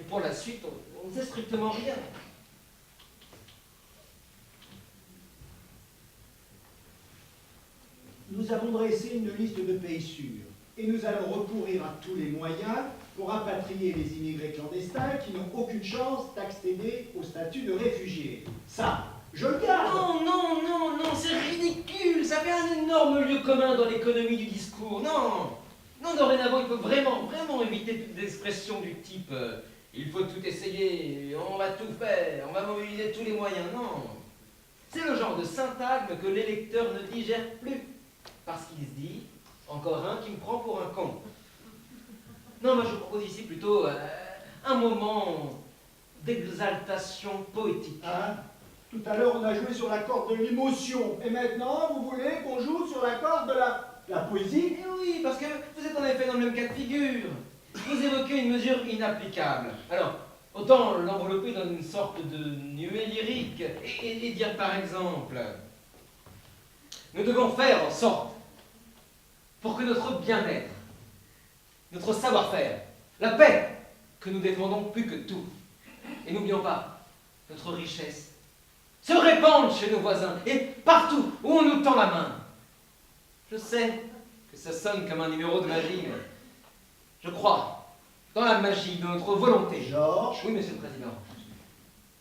Et pour la suite, on ne sait strictement rien. Nous avons dressé une liste de pays sûrs et nous allons recourir à tous les moyens pour rapatrier les immigrés clandestins qui n'ont aucune chance d'accéder au statut de réfugiés. Ça, je le garde. Non, non, non, non, c'est ridicule. Ça fait un énorme lieu commun dans l'économie du discours. Non, non, dorénavant, il faut vraiment, vraiment éviter toute expression du type il faut tout essayer, on va tout faire, on va mobiliser tous les moyens. Non, c'est le genre de syntagme que l'électeur ne digère plus. Parce qu'il se dit, encore un qui me prend pour un con. Non, moi je vous propose ici plutôt un moment d'exaltation poétique. Hein? Tout à l'heure, on a joué sur la corde de l'émotion. Et maintenant, vous voulez qu'on joue sur la corde de la poésie? Eh oui, parce que vous êtes en effet dans le même cas de figure. Vous évoquez une mesure inapplicable. Alors, autant l'envelopper dans une sorte de nuée lyrique et dire par exemple, nous devons faire en sorte pour que notre bien-être, notre savoir-faire, la paix que nous défendons plus que tout, et n'oublions pas notre richesse, se répandent chez nos voisins et partout où on nous tend la main. Je sais que ça sonne comme un numéro de magie. Je crois dans la magie de notre volonté. Georges? Oui, Monsieur le Président.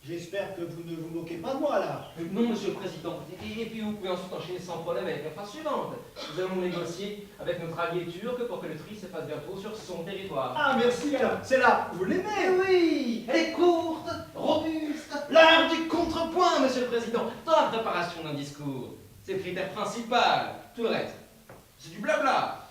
J'espère que vous ne vous moquez pas de moi, là. Non, Monsieur le Président. Et puis vous pouvez ensuite enchaîner sans problème avec la phrase suivante. Nous allons négocier avec notre allié turc pour que le tri se fasse bientôt sur son territoire. Ah, merci, alors, c'est là, vous l'aimez? Oui, elle est courte, robuste, l'art du contrepoint, Monsieur le Président. Dans la préparation d'un discours, c'est le critère principal. Tout le reste, c'est du blabla.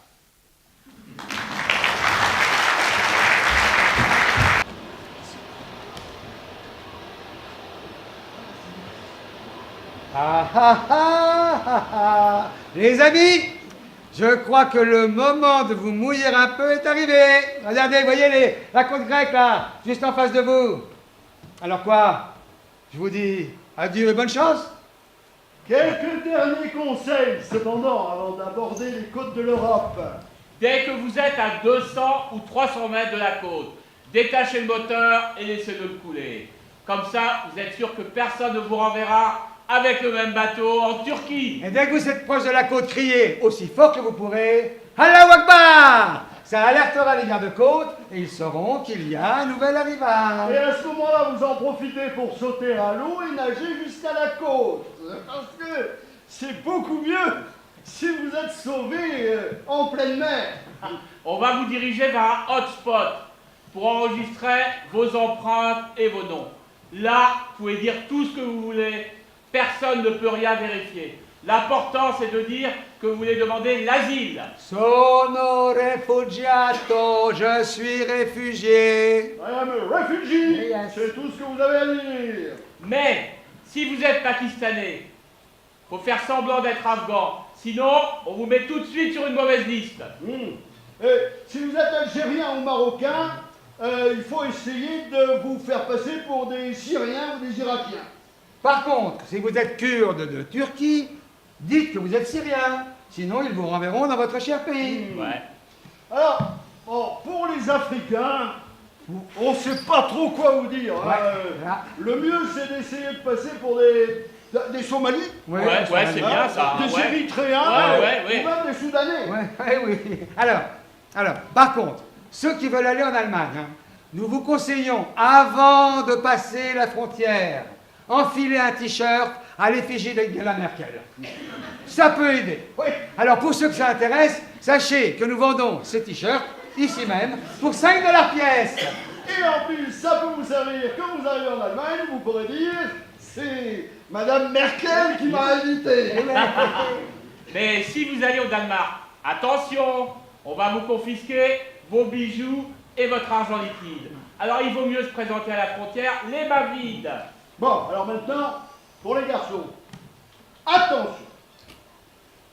Ah ah ah ah ah. Les amis, je crois que le moment de vous mouiller un peu est arrivé. Regardez, voyez la côte grecque là, juste en face de vous. Alors quoi? Je vous dis adieu et bonne chance. Quelques derniers conseils, cependant, avant d'aborder les côtes de l'Europe. Dès que vous êtes à 200 ou 300 mètres de la côte, détachez le moteur et laissez-le couler. Comme ça, vous êtes sûr que personne ne vous renverra avec le même bateau en Turquie. Et dès que vous êtes proche de la côte, criez aussi fort que vous pourrez Allahu Akbar. Ça alertera les gardes-côtes et ils sauront qu'il y a un nouvel arrivage. Et à ce moment-là, vous en profitez pour sauter à l'eau et nager jusqu'à la côte. Parce que c'est beaucoup mieux si vous êtes sauvé en pleine mer. On va vous diriger vers un hotspot pour enregistrer vos empreintes et vos noms. Là, vous pouvez dire tout ce que vous voulez. Personne ne peut rien vérifier. L'important, c'est de dire que vous voulez demander l'asile. Sono refugiato, je suis réfugié. I am a refugee, c'est tout ce que vous avez à dire. Mais, si vous êtes pakistanais, faut faire semblant d'être afghan. Sinon, on vous met tout de suite sur une mauvaise liste. Et si vous êtes algérien ou marocain, il faut essayer de vous faire passer pour des Syriens ou des Irakiens. Par contre, si vous êtes kurde de Turquie, dites que vous êtes syrien. Sinon, ils vous renverront dans votre cher pays. Ouais. Alors, bon, pour les Africains, on ne sait pas trop quoi vous dire. Ouais, Hein. Le mieux, c'est d'essayer de passer pour des Somalis. Ouais, c'est bien ça. Des Ouais. Érythréens, Ouais. ou même des Soudanais. Ouais, oui. Alors, par contre, ceux qui veulent aller en Allemagne, hein, nous vous conseillons, avant de passer la frontière, enfiler un t-shirt à l'effigie d'Angela Merkel. Ça peut aider. Oui. Alors, pour ceux que ça intéresse, sachez que nous vendons ces t-shirts, ici même, pour 5 $ pièce. Et en plus, ça peut vous servir quand vous arrivez en Allemagne, vous pourrez dire, c'est Madame Merkel qui m'a invité. Mais si vous allez au Danemark, attention, on va vous confisquer vos bijoux et votre argent liquide. Alors il vaut mieux se présenter à la frontière les mains vides. Bon, alors maintenant, pour les garçons, attention,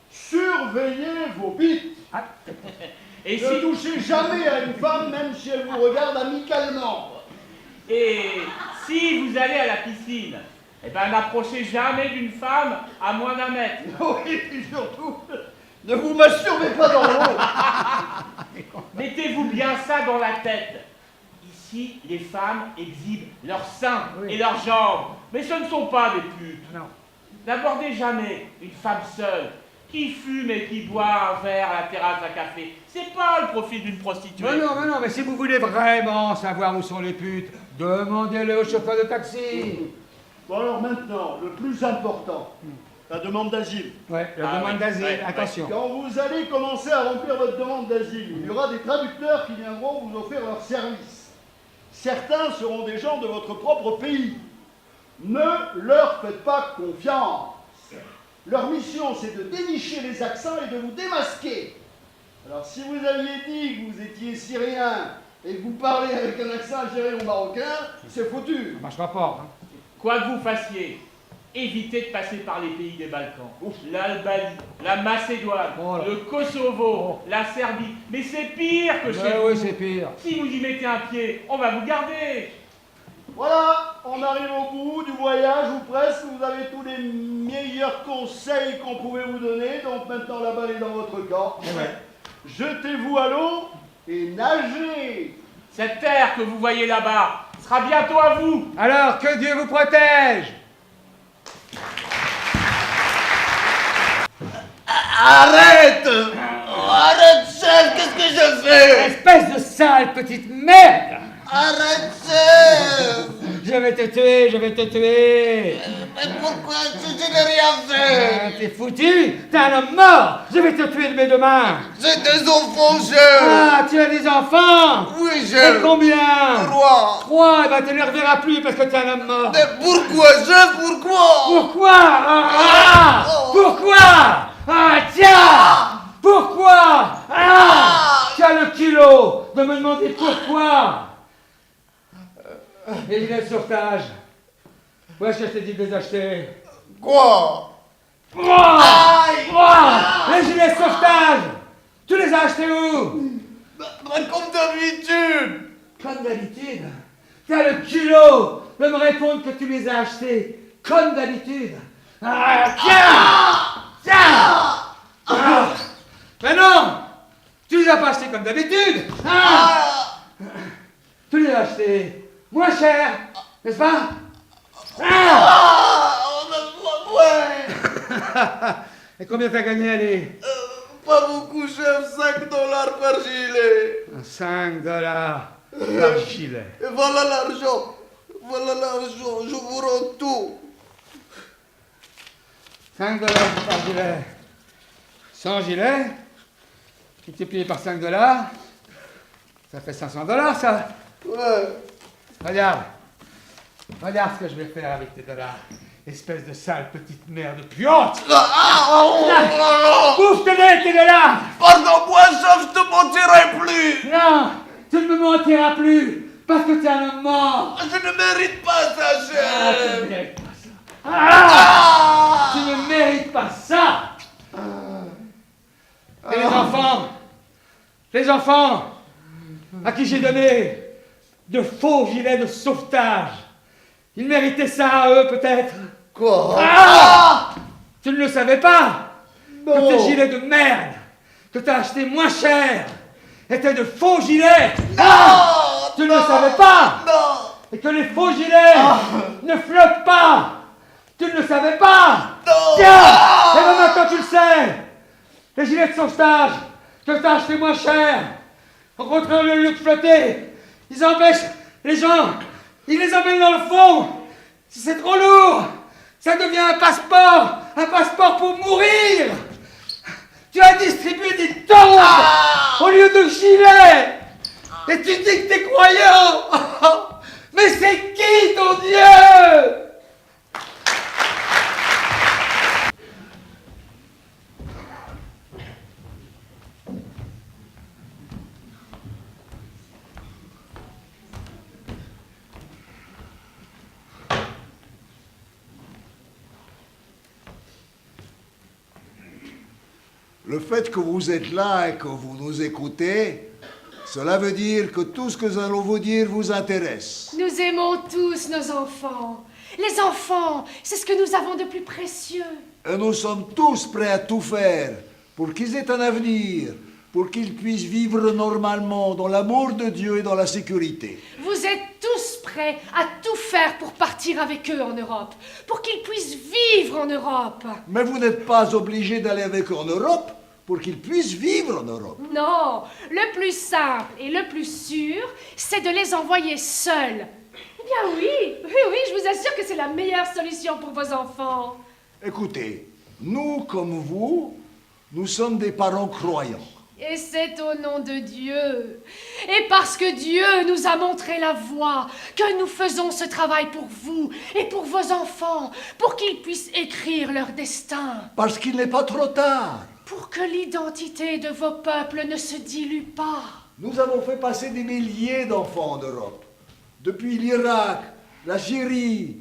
surveillez vos bites. Et Ne touchez jamais à une femme, même si elle vous regarde amicalement. Et si vous allez à la piscine, eh ben n'approchez jamais d'une femme à moins d'1 mètre. Oui, et surtout, ne vous masturbez pas dans l'eau. Mettez-vous bien ça dans la tête. Ici, les femmes exhibent leurs seins et leurs jambes. Mais ce ne sont pas des putes. Non. N'abordez jamais une femme seule qui fume et qui boit un verre à la terrasse d'un café. C'est pas le profil d'une prostituée. Mais non, mais si vous voulez vraiment savoir où sont les putes, demandez-le au chauffeur de taxi. Bon alors maintenant, le plus important, la demande d'asile. Ouais, la demande d'asile, attention. Quand vous allez commencer à remplir votre demande d'asile, il y aura des traducteurs qui viendront vous offrir leurs services. Certains seront des gens de votre propre pays. Ne leur faites pas confiance. Leur mission, c'est de dénicher les accents et de vous démasquer. Alors si vous aviez dit que vous étiez syrien et que vous parlez avec un accent algérien ou marocain, c'est foutu. Ça marchera pas. Hein. Quoi que vous fassiez, évitez de passer par les pays des Balkans. L'Albanie, la Macédoine, le Kosovo, la Serbie. Mais c'est pire que chez vous. Oui, c'est pire. Si vous y mettez un pied, on va vous garder. Voilà, on arrive au bout du voyage, ou presque. Vous avez tous les meilleurs conseils qu'on pouvait vous donner. Donc maintenant, la balle est dans votre camp. Jetez-vous à l'eau et nagez. Cette terre que vous voyez là-bas sera bientôt à vous. Alors, que Dieu vous protège. Arrête! Arrête, chef, qu'est-ce que je fais? Espèce de sale petite merde! Arrête, chef! Je vais te tuer, je vais te tuer! Mais pourquoi? Je n'ai rien fait! T'es foutu? T'es un homme mort! Je vais te tuer de mes 2 mains! J'ai des enfants, chef! Ah, tu as des enfants? Oui, chef! Et combien? 3! 3, et ben tu ne les reverras plus parce que t'es un homme mort! Mais pourquoi, chef? Pourquoi? Pourquoi? Pourquoi? Ah, tiens! Pourquoi? Tu as le kilo de me demander pourquoi? Les gilets de sauvetage. Où est-ce que je t'ai dit de les acheter? Quoi? Les gilets de sauvetage! Tu les as achetés où? Comme d'habitude! Comme d'habitude? T'as le kilo de me répondre que tu les as achetés comme d'habitude. Tiens! Mais non! Tu les as pas achetés comme d'habitude! Tu les as achetés moins cher, n'est-ce pas? Et combien t'as gagné, allez? Pas beaucoup, chef, 5 $ par gilet. 5 $ par gilet. Et voilà l'argent. Voilà l'argent, je vous rends tout. 5 $ par gilet. 100 gilets, multiplié par 5 $, ça fait 500 $, ça. Ouais. Regarde. Regarde ce que je vais faire avec tes dollars. Espèce de sale petite merde puante. Bouffe tes nez, t'es là. Pardon-moi, ça, je te mentirai plus. Non, tu ne me mentiras plus, parce que tu es un mort. Je ne mérite pas ça, chef. Tu ne mérites pas ça. Tu ne mérites pas ça. Et les enfants, à qui j'ai donné de faux gilets de sauvetage, ils méritaient ça à eux peut-être. Quoi? Tu ne le savais pas? Non. Que tes gilets de merde, que tu as acheté moins cher, étaient de faux gilets. Non. Tu ne le savais pas? Non. Et que les faux gilets ne flottent pas. Tu ne le savais pas? Non. Tiens, et ben maintenant tu le sais. Les gilets de sauvetage que tu as achetés moins cher, au contraire, au lieu de flotter, ils empêchent les gens, ils les emmènent dans le fond. Si c'est trop lourd, ça devient un passeport pour mourir. Tu as distribué des tombes au lieu de gilets. Et tu dis que t'es croyant. Mais c'est qui ton Dieu? Le fait que vous êtes là et que vous nous écoutez, cela veut dire que tout ce que nous allons vous dire vous intéresse. Nous aimons tous nos enfants. Les enfants, c'est ce que nous avons de plus précieux. Et nous sommes tous prêts à tout faire pour qu'ils aient un avenir, pour qu'ils puissent vivre normalement dans l'amour de Dieu et dans la sécurité. Vous êtes tous prêts à tout faire pour partir avec eux en Europe, pour qu'ils puissent vivre en Europe. Mais vous n'êtes pas obligés d'aller avec eux en Europe pour qu'ils puissent vivre en Europe. Non, le plus simple et le plus sûr, c'est de les envoyer seuls. Eh bien oui, je vous assure que c'est la meilleure solution pour vos enfants. Écoutez, nous comme vous, nous sommes des parents croyants. Et c'est au nom de Dieu, et parce que Dieu nous a montré la voie, que nous faisons ce travail pour vous et pour vos enfants, pour qu'ils puissent écrire leur destin. Parce qu'il n'est pas trop tard. Pour que l'identité de vos peuples ne se dilue pas. Nous avons fait passer des milliers d'enfants en Europe. Depuis l'Irak, la Syrie,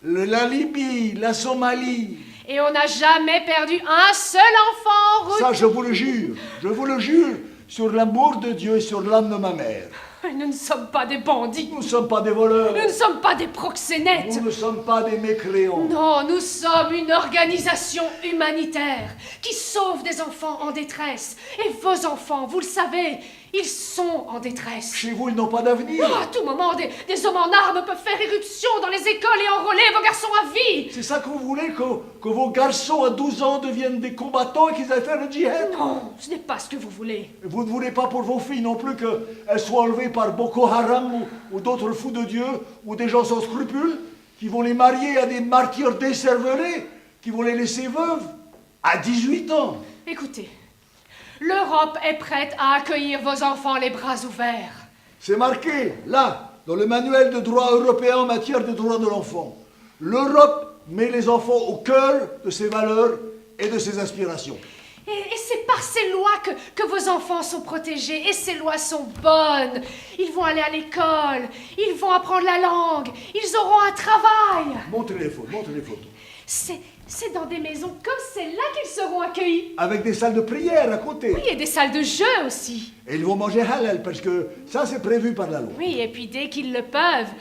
la Libye, la Somalie. Et on n'a jamais perdu un seul enfant en route. Ça, je vous le jure, sur l'amour de Dieu et sur l'âme de ma mère. Nous ne sommes pas des bandits. Nous ne sommes pas des voleurs. Nous ne sommes pas des proxénètes. Nous ne sommes pas des mécréants. Non, nous sommes une organisation humanitaire qui sauve des enfants en détresse. Et vos enfants, vous le savez, ils sont en détresse. Chez vous, ils n'ont pas d'avenir. À tout moment, des hommes en armes peuvent faire éruption dans les écoles et enrôler vos garçons à vie. C'est ça que vous voulez, que vos garçons à 12 ans deviennent des combattants et qu'ils aillent faire le djihad? Non, ce n'est pas ce que vous voulez. Vous ne voulez pas pour vos filles non plus qu'elles soient enlevées par Boko Haram ou d'autres fous de Dieu ou des gens sans scrupules qui vont les marier à des martyrs décervelés, qui vont les laisser veuves à 18 ans. Écoutez, l'Europe est prête à accueillir vos enfants les bras ouverts. C'est marqué, là, dans le manuel de droit européen en matière de droits de l'enfant. L'Europe met les enfants au cœur de ses valeurs et de ses aspirations. Et c'est par ces lois que vos enfants sont protégés. Et ces lois sont bonnes. Ils vont aller à l'école. Ils vont apprendre la langue. Ils auront un travail. Montrez les photos. C'est dans des maisons comme celle-là qu'ils seront accueillis. Avec des salles de prière à côté. Oui, et des salles de jeu aussi. Et ils vont manger halal, parce que ça, c'est prévu par la loi. Oui, et puis dès qu'ils le peuvent,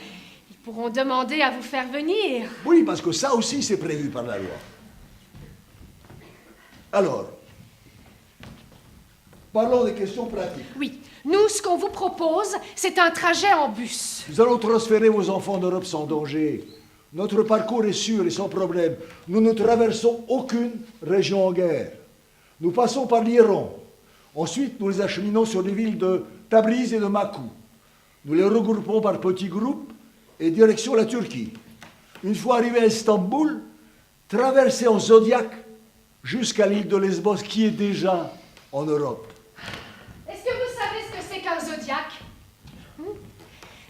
ils pourront demander à vous faire venir. Oui, parce que ça aussi, c'est prévu par la loi. Alors, parlons des questions pratiques. Oui, nous, ce qu'on vous propose, c'est un trajet en bus. Nous allons transférer vos enfants d'Europe sans danger. Notre parcours est sûr et sans problème. Nous ne traversons aucune région en guerre. Nous passons par l'Iran. Ensuite, nous les acheminons sur les villes de Tabriz et de Makou. Nous les regroupons par petits groupes et direction la Turquie. Une fois arrivés à Istanbul, traversez en Zodiac jusqu'à l'île de Lesbos qui est déjà en Europe. Est-ce que vous savez ce que c'est qu'un Zodiac?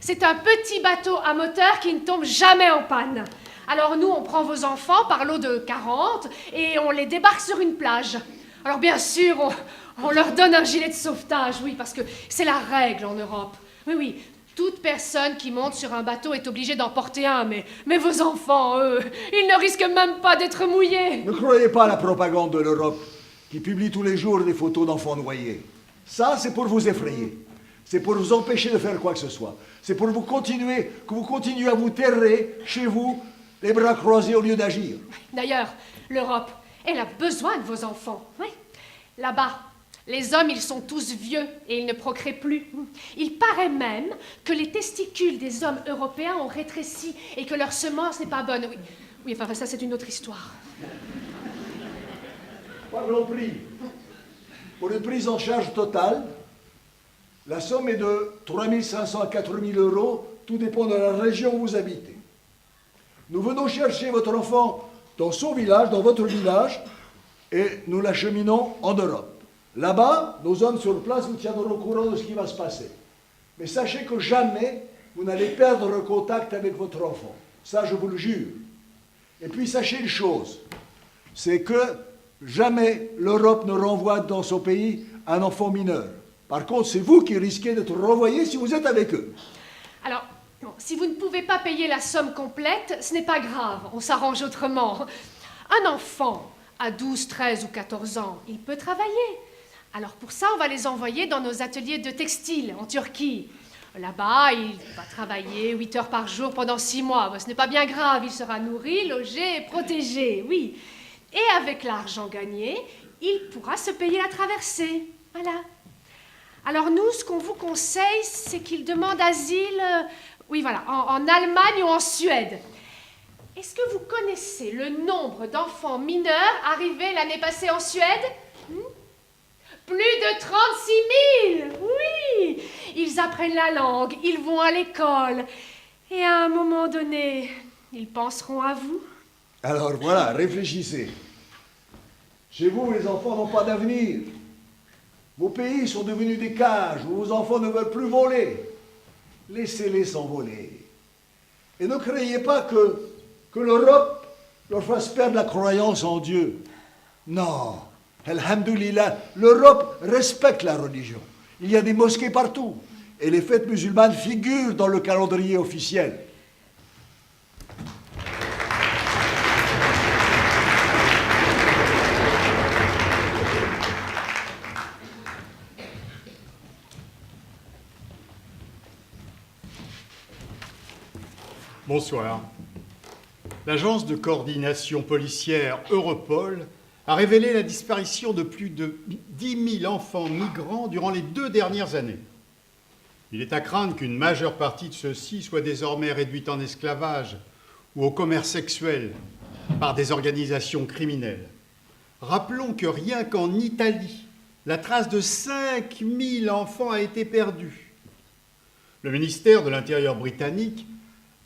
C'est un petit bateau à moteur qui ne tombe jamais en panne. Alors nous, on prend vos enfants par lot de 40 et on les débarque sur une plage. Alors bien sûr, on leur donne un gilet de sauvetage, oui, parce que c'est la règle en Europe. Oui, oui, toute personne qui monte sur un bateau est obligée d'en porter un, mais vos enfants, eux, ils ne risquent même pas d'être mouillés. Ne croyez pas à la propagande de l'Europe, qui publie tous les jours des photos d'enfants noyés. Ça, c'est pour vous effrayer. C'est pour vous empêcher de faire quoi que ce soit. C'est pour que vous continuez à vous terrer chez vous, les bras croisés au lieu d'agir. D'ailleurs, l'Europe, elle a besoin de vos enfants. Oui. Là-bas, les hommes, ils sont tous vieux et ils ne procréent plus. Il paraît même que les testicules des hommes européens ont rétréci et que leur semence n'est pas bonne. Oui, oui, enfin ça, c'est une autre histoire. Parlons prix. Pour une prise en charge totale, la somme est de 3 500 à 4 000 euros, tout dépend de la région où vous habitez. Nous venons chercher votre enfant dans son village, dans votre village, et nous l'acheminons en Europe. Là-bas, nos hommes sur place vous tiendront au courant de ce qui va se passer. Mais sachez que jamais vous n'allez perdre le contact avec votre enfant. Ça, je vous le jure. Et puis, sachez une chose, c'est que jamais l'Europe ne renvoie dans son pays un enfant mineur. Par contre, c'est vous qui risquez d'être renvoyé si vous êtes avec eux. Alors, bon, si vous ne pouvez pas payer la somme complète, ce n'est pas grave, on s'arrange autrement. Un enfant à 12, 13 ou 14 ans, il peut travailler. Alors pour ça, on va les envoyer dans nos ateliers de textile en Turquie. Là-bas, il va travailler 8 heures par jour pendant 6 mois. Ce n'est pas bien grave, il sera nourri, logé et protégé, oui. Et avec l'argent gagné, il pourra se payer la traversée. Voilà. Alors nous, ce qu'on vous conseille, c'est qu'il demande asile, oui voilà, en Allemagne ou en Suède. Est-ce que vous connaissez le nombre d'enfants mineurs arrivés l'année passée en Suède? Plus de 36 000, oui. Ils apprennent la langue, ils vont à l'école. Et à un moment donné, ils penseront à vous. Alors voilà, réfléchissez. Chez vous, les enfants n'ont pas d'avenir. Vos pays sont devenus des cages où vos enfants ne veulent plus voler. Laissez-les s'envoler. Et ne croyez pas que l'Europe leur fasse perdre la croyance en Dieu. Non. Alhamdulillah, l'Europe respecte la religion. Il y a des mosquées partout. Et les fêtes musulmanes figurent dans le calendrier officiel. Bonsoir. L'agence de coordination policière Europol a révélé la disparition de plus de 10 000 enfants migrants durant les 2 dernières années. Il est à craindre qu'une majeure partie de ceux-ci soit désormais réduite en esclavage ou au commerce sexuel par des organisations criminelles. Rappelons que rien qu'en Italie, la trace de 5 000 enfants a été perdue. Le ministère de l'Intérieur britannique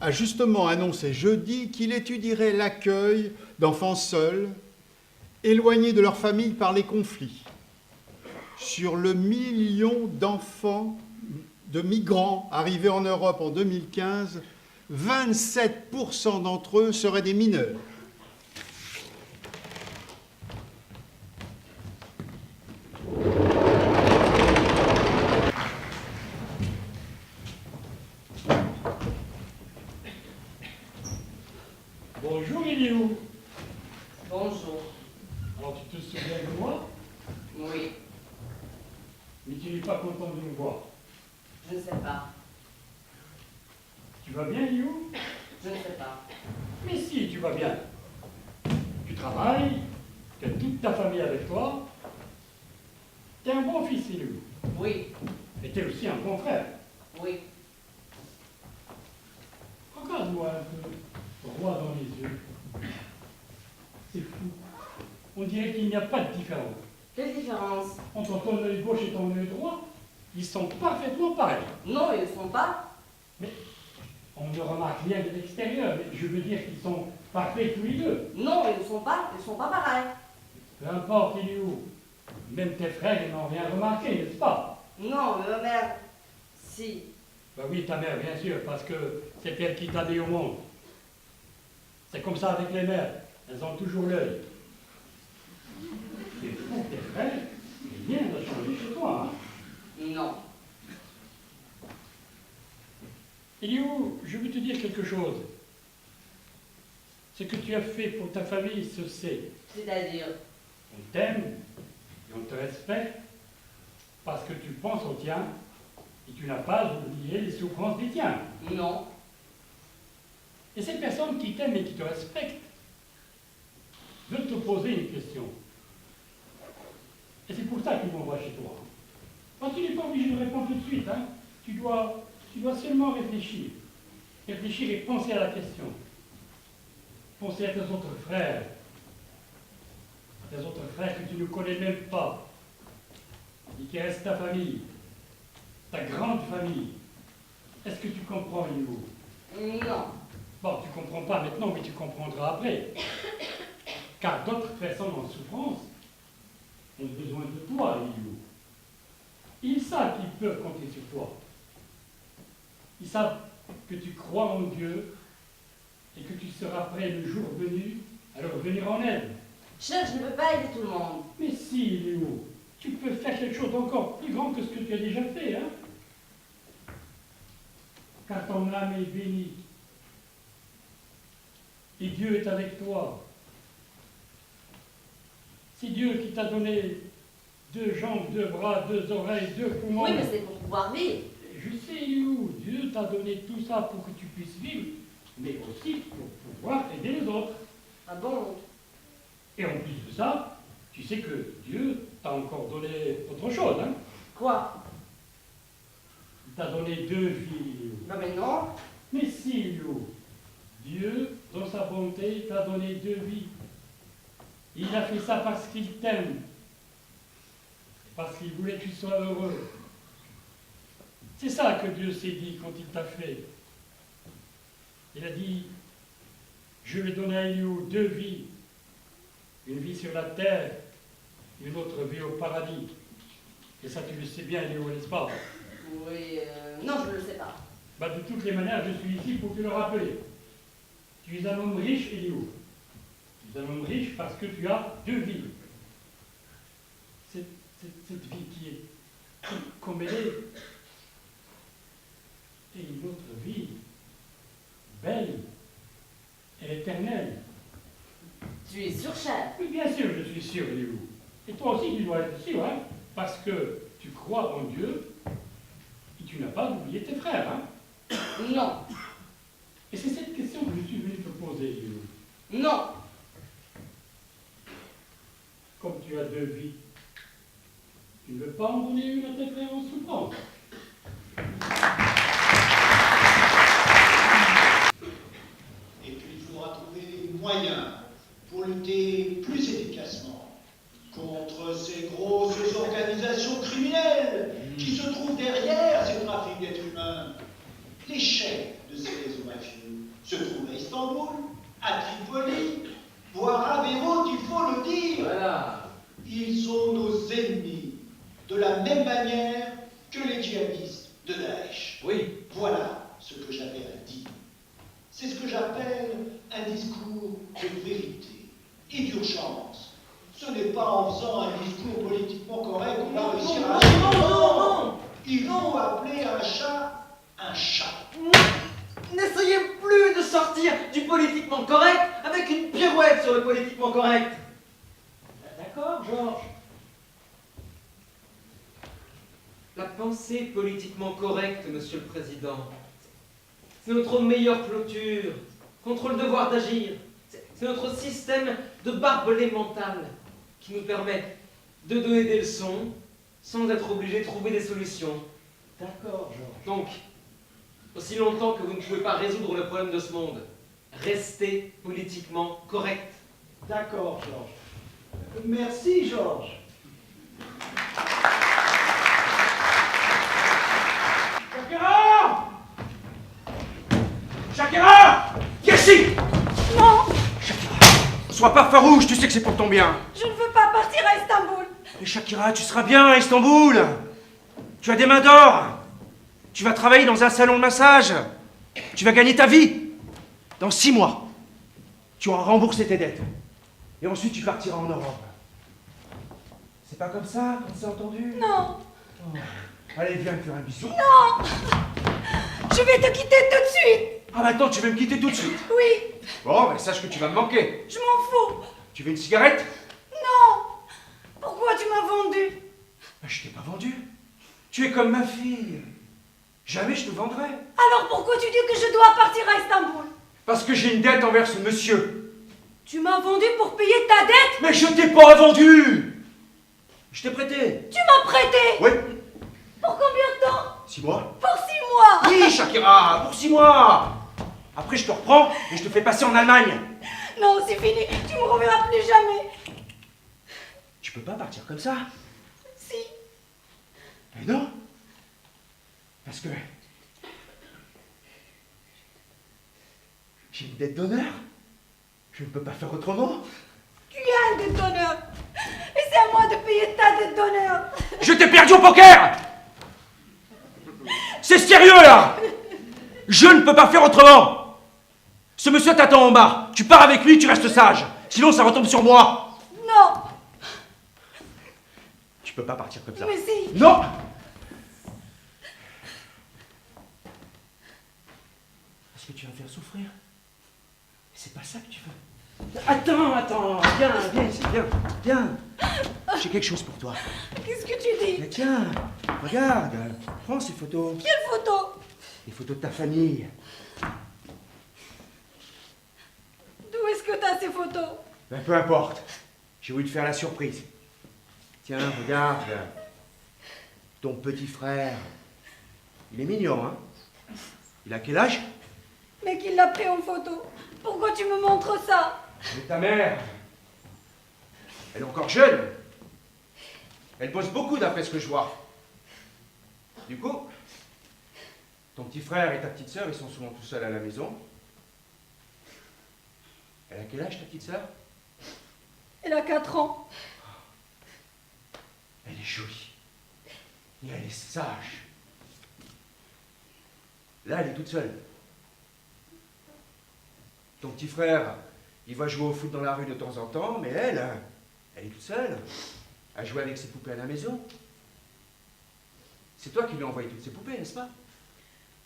a justement annoncé jeudi qu'il étudierait l'accueil d'enfants seuls, éloignés de leur famille par les conflits. Sur le 1 million d'enfants, de migrants arrivés en Europe en 2015, 27% d'entre eux seraient des mineurs. Bonjour, il est où? Bonjour. Alors, tu te souviens de moi? Oui, Mais tu n'es pas content de me voir. je ne sais pas. Tu vas bien, Liu? Je ne sais pas. Mais si, tu vas bien. Tu travailles, tu as toute ta famille avec toi. Tu es un bon fils, Liu. Oui, Et tu es aussi un bon frère. oui. Regarde-moi un peu, droit dans les yeux. C'est fou. On dirait qu'il n'y a pas de différence. Quelle différence? Entre ton œil gauche et ton œil droit, ils sont parfaitement pareils. Non, ils ne sont pas. Mais on ne remarque rien de l'extérieur. Mais je veux dire qu'ils sont parfaits tous les deux. Non, ils ne sont pas pareils. Peu importe, il est où. Même tes frères ils n'ont rien remarqué, n'est-ce pas? Non, mais ma mère, si. Ben oui, ta mère, bien sûr, parce que c'est elle qui t'a dit au monde. C'est comme ça avec les mères. Elles ont toujours l'œil. Mais pour tes frères, rien n'a changé chez toi, hein? Non. Eliou, je veux te dire quelque chose. Ce que tu as fait pour ta famille se sait. C'est-à-dire? On t'aime et on te respecte parce que tu penses au tien et tu n'as pas oublié les souffrances des tiens. Non. Et cette personne qui t'aime et qui te respecte veut te poser une question. Et c'est pour ça qu'il m'envoie chez toi. Tu n'es pas obligé de répondre tout de suite. Hein. Tu dois seulement réfléchir. Réfléchir et penser à la question. Penser à tes autres frères. À tes autres frères que tu ne connais même pas. Et qui restent ta famille. Ta grande famille. Est-ce que tu comprends, Eliou? Non. Bon, tu comprends pas maintenant, mais tu comprendras après. Car d'autres personnes en souffrance ont besoin de toi, Eliou. Ils savent qu'ils peuvent compter sur toi. Ils savent que tu crois en Dieu et que tu seras prêt le jour venu à leur venir en aide. Chef, je ne peux pas aider tout le monde. Mais si, Eliou, tu peux faire quelque chose d'encore plus grand que ce que tu as déjà fait, hein? Car ton âme est bénie. Et Dieu est avec toi. C'est Dieu qui t'a donné 2 jambes, 2 bras, 2 oreilles, 2 poumons. Oui, mais c'est pour pouvoir vivre. Je sais, Eliou, Dieu t'a donné tout ça pour que tu puisses vivre, mais aussi pour pouvoir aider les autres. Ah bon? Et en plus de ça, tu sais que Dieu t'a encore donné autre chose, hein? Quoi? Il t'a donné 2 vies, Eliou. Non mais non. Mais si, Eliou. Dieu, dans sa bonté, t'a donné 2 vies. Il a fait ça parce qu'il t'aime. Parce qu'il voulait que tu sois heureux. C'est ça que Dieu s'est dit quand il t'a fait. Il a dit, je vais donner à Eliou 2 vies. Une vie sur la terre, une autre vie au paradis. Et ça, tu le sais bien, Eliou, n'est-ce pas? Oui, non, je ne le sais pas. Bah, de toutes les manières, je suis ici pour te le rappeler. Tu es un homme riche, Eliou. Tu es un homme riche parce que tu as 2 vies. Cette vie qui est comme elle est, et une autre vie, belle et éternelle. Tu es sûr, chef? Oui, bien sûr, je suis sûr, Eliou. Et toi aussi, tu dois être sûr, hein, parce que tu crois en Dieu et tu n'as pas oublié tes frères, hein? Non. Et c'est cette question que je suis venu te poser, Eliou. Non. Comme tu as 2 vies, tu ne veux pas en donner une à tes frères en souffrance? Et puis il faudra trouver des moyens pour lutter plus efficacement contre ces grosses organisations criminelles qui se trouvent derrière ces trafics d'êtres humains. Les chefs de ces réseaux mafieux se trouvent à Istanbul, à Tripoli, voire à Beyrouth, il faut le dire. Voilà. Ils sont nos ennemis, de la même manière que les djihadistes de Daesh. Oui. Voilà ce que j'avais à dire. C'est ce que j'appelle un discours de vérité et d'urgence. Ce n'est pas en faisant un discours politiquement correct qu'on va réussir à... Non. Il faut appeler un chat un chat. N'essayez plus de sortir du politiquement correct avec une pirouette sur le politiquement correct. D'accord, Georges? La pensée politiquement correcte, Monsieur le Président, c'est notre meilleure clôture contre le devoir d'agir. C'est notre système de barbelé mental qui nous permet de donner des leçons sans être obligé de trouver des solutions. D'accord, Georges. Donc, aussi longtemps que vous ne pouvez pas résoudre le problème de ce monde, restez politiquement correct. D'accord, Georges. Merci, Georges. Shakira! Shakira! Viens ici! Non, Shakira, sois pas farouche, tu sais que c'est pour ton bien. je ne veux pas partir à Istanbul. Mais Shakira, tu seras bien à Istanbul. Tu as des mains d'or. Tu vas travailler dans un salon de massage. Tu vas gagner ta vie. Dans 6 mois. Tu auras remboursé tes dettes. Et ensuite, tu partiras en Europe. C'est pas comme ça qu'on s'est entendu? Non. Oh. Allez, viens me faire un bisou. Non. Je vais te quitter tout de suite. Ah, maintenant, tu veux me quitter tout de suite? Oui. Bon, ben sache que tu vas me manquer. Je m'en fous. Tu veux une cigarette? Non. Pourquoi tu m'as vendu? Ben, je t'ai pas vendu. Tu es comme ma fille. Jamais je te vendrai. Alors pourquoi tu dis que je dois partir à Istanbul? Parce que j'ai une dette envers ce monsieur. Tu m'as vendu pour payer ta dette? Mais je t'ai pas vendu. Je t'ai prêté. Tu m'as prêté? Oui. Pour combien de temps? 6 mois. Pour 6 mois. Oui, Shakira, pour 6 mois. Après, je te reprends et je te fais passer en Allemagne. Non, c'est fini. Tu me reverras plus jamais. Tu peux pas partir comme ça. Si. Mais non. Parce que j'ai une dette d'honneur. Je ne peux pas faire autrement. Tu as une dette d'honneur. Et c'est à moi de payer ta dette d'honneur. Je t'ai perdu au poker. C'est sérieux là. Je ne peux pas faire autrement. Ce monsieur t'attend en bas. Tu pars avec lui, tu restes sage. Sinon ça retombe sur moi. Non. Tu peux pas partir comme ça. Mais si. Non. Parce que tu vas me faire souffrir. C'est pas ça que tu veux. Attends, viens ici, viens. J'ai quelque chose pour toi. Qu'est-ce que tu dis? Mais tiens, regarde, prends ces photos. Quelle photo? Les photos de ta famille. D'où est-ce que t'as ces photos? Ben, peu importe. J'ai voulu te faire la surprise. Tiens, regarde. Ton petit frère. Il est mignon, hein? Il a quel âge? Mais qui l'a pris en photo? Pourquoi tu me montres ça? Mais ta mère. Elle est encore jeune. Elle bosse beaucoup d'après ce que je vois. Du coup, ton petit frère et ta petite sœur, ils sont souvent tout seuls à la maison. Elle a quel âge, ta petite sœur? Elle a 4 ans. Elle est jolie. Et elle est sage. Là, elle est toute seule. Ton petit frère, il va jouer au foot dans la rue de temps en temps, mais elle est toute seule. À jouer avec ses poupées à la maison. C'est toi qui lui as envoyé toutes ces poupées, n'est-ce pas?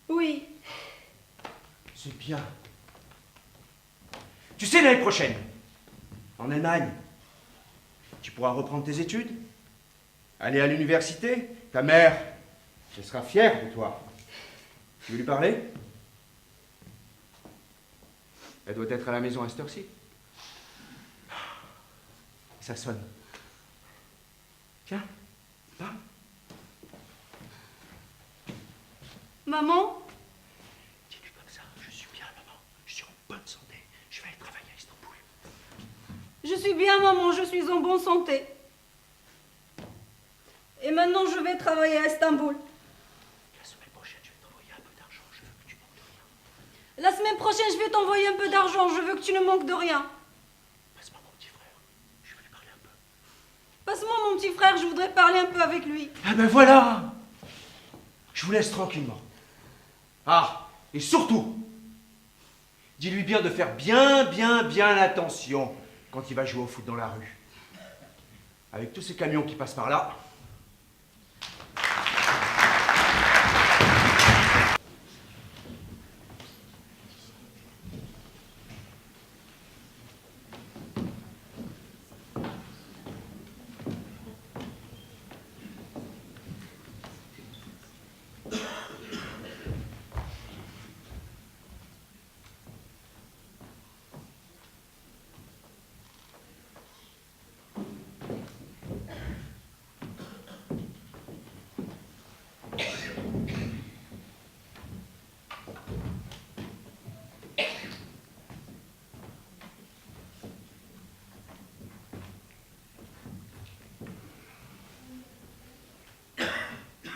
Oui. C'est bien. Tu sais, l'année prochaine, en Allemagne, tu pourras reprendre tes études, aller à l'université. Ta mère, elle sera fière de toi. Tu veux lui parler? Elle doit être à la maison à cette heure-ci. Ça sonne. Tiens, parle. Maman? Dis-lui comme ça, je suis bien, maman. Je suis en bonne santé. Je vais aller travailler à Istanbul. Je suis bien, maman, je suis en bonne santé. Et maintenant, je vais travailler à Istanbul. La semaine prochaine, je vais t'envoyer un peu d'argent. Je veux que tu manques de rien. La semaine prochaine, je vais t'envoyer un peu d'argent. Je veux que tu ne manques de rien. Passe-moi mon petit frère. Je veux lui parler un peu. Passe-moi mon petit frère, je voudrais parler un peu avec lui. Ah ben voilà. Je vous laisse tranquillement. Ah, et surtout, dis-lui bien de faire bien attention quand il va jouer au foot dans la rue. Avec tous ces camions qui passent par là.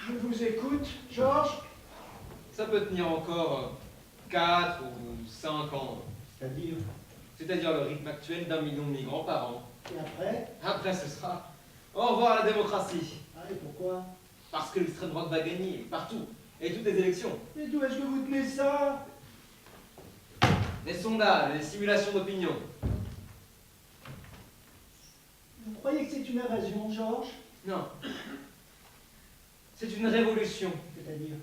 Je vous écoute, Georges. Ça peut tenir encore 4 ou 5 ans. C'est-à-dire? C'est-à-dire le rythme actuel d'1 million de migrants par an. Et après? Après, ce sera au revoir à la démocratie. Ah, et pourquoi? Parce que l'extrême droite va gagner, partout, et toutes les élections. Mais d'où est-ce que vous tenez ça? les sondages, les simulations d'opinion. Vous croyez que c'est une invasion, Georges? Non. C'est une révolution. C'est-à-dire?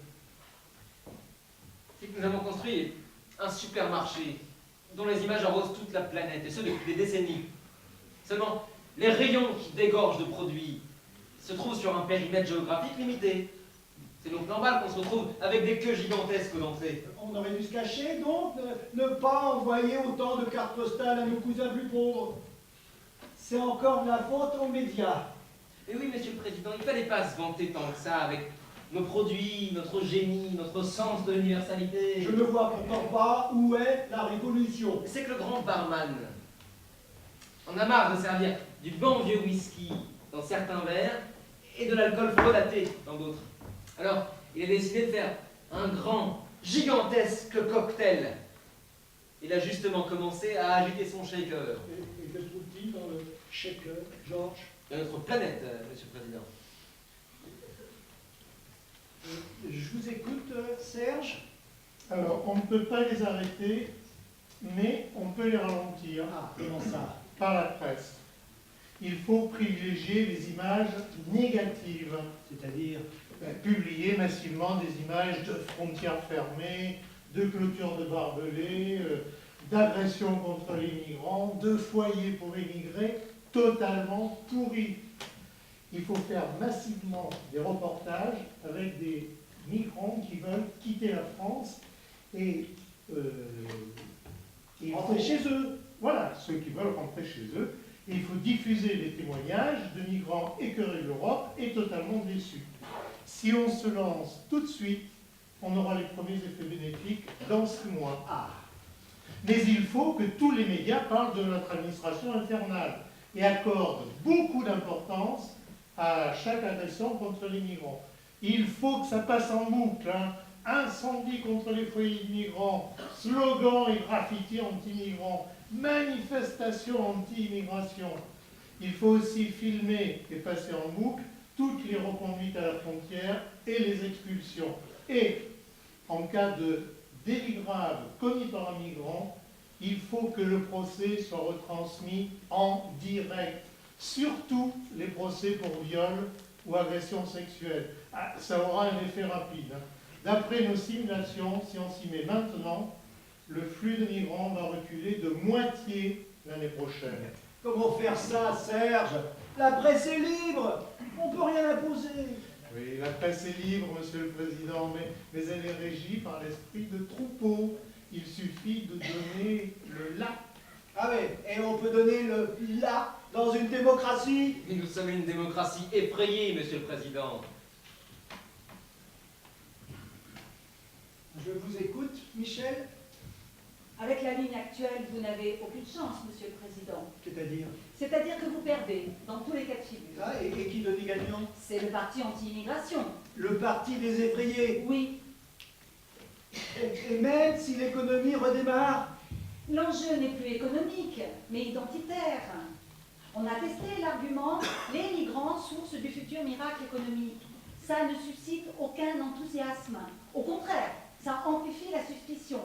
C'est que nous avons construit un supermarché dont les images arrosent toute la planète, et ce depuis des décennies. Seulement, les rayons qui dégorgent de produits se trouvent sur un périmètre géographique limité. C'est donc normal qu'on se retrouve avec des queues gigantesques aux entrées. On aurait dû se cacher, donc, ne pas envoyer autant de cartes postales à nos cousins plus pauvres. C'est encore de la faute aux médias. Mais oui, Monsieur le Président, il ne fallait pas se vanter tant que ça avec nos produits, notre génie, notre sens de l'universalité. Je ne vois pourtant pas où est la révolution. C'est que le grand barman en a marre de servir du bon vieux whisky dans certains verres et de l'alcool frelaté dans d'autres. Alors, il a décidé de faire un grand, gigantesque cocktail. Il a justement commencé à agiter son shaker. Et que trouve-t-il dans le shaker, Georges? De notre planète, Monsieur le Président. Je vous écoute, Serge. Alors, on ne peut pas les arrêter, mais on peut les ralentir. Ah, comment ça? Par la presse. Il faut privilégier les images négatives. C'est-à-dire? Publier massivement des images de frontières fermées, de clôtures de barbelés, d'agressions contre les migrants, de foyers pour immigrés totalement pourris. Il faut faire massivement des reportages avec des migrants qui veulent quitter la France et rentrer chez eux. Voilà, ceux qui veulent rentrer chez eux. Et il faut diffuser les témoignages de migrants écœurés de l'Europe et totalement déçus. Si on se lance tout de suite, on aura les premiers effets bénéfiques dans 6 mois. Ah. Mais il faut que tous les médias parlent de notre administration infernale et accordent beaucoup d'importance à chaque agression contre les migrants. Il faut que ça passe en boucle. Incendie contre les foyers de migrants, slogans et graffitis anti-migrants, manifestations anti-immigration. Il faut aussi filmer et passer en boucle toutes les reconduites à la frontière et les expulsions. Et en cas de délit grave commis par un migrant, il faut que le procès soit retransmis en direct. Surtout les procès pour viol ou agression sexuelle. Ah, ça aura un effet rapide. D'après nos simulations, si on s'y met maintenant, le flux de migrants va reculer de moitié l'année prochaine. Comment faire ça, Serge? La presse est libre. On ne peut rien imposer. Oui, la presse est libre, Monsieur le Président, mais elle est régie par l'esprit de troupeau. Il suffit de donner le là. Ah oui, et on peut donner le là dans une démocratie? Mais nous sommes une démocratie effrayée, Monsieur le Président. Je vous écoute, Michel. Avec la ligne actuelle, vous n'avez aucune chance, Monsieur le Président. C'est-à-dire? C'est-à-dire que vous perdez, dans tous les cas de figure. Ah, et qui donne gagnant? C'est le parti anti-immigration. Le parti des effrayés? Oui. Et même si l'économie redémarre? L'enjeu n'est plus économique, mais identitaire. On a testé l'argument « les migrants, source du futur miracle économique ». Ça ne suscite aucun enthousiasme. Au contraire, ça amplifie la suspicion.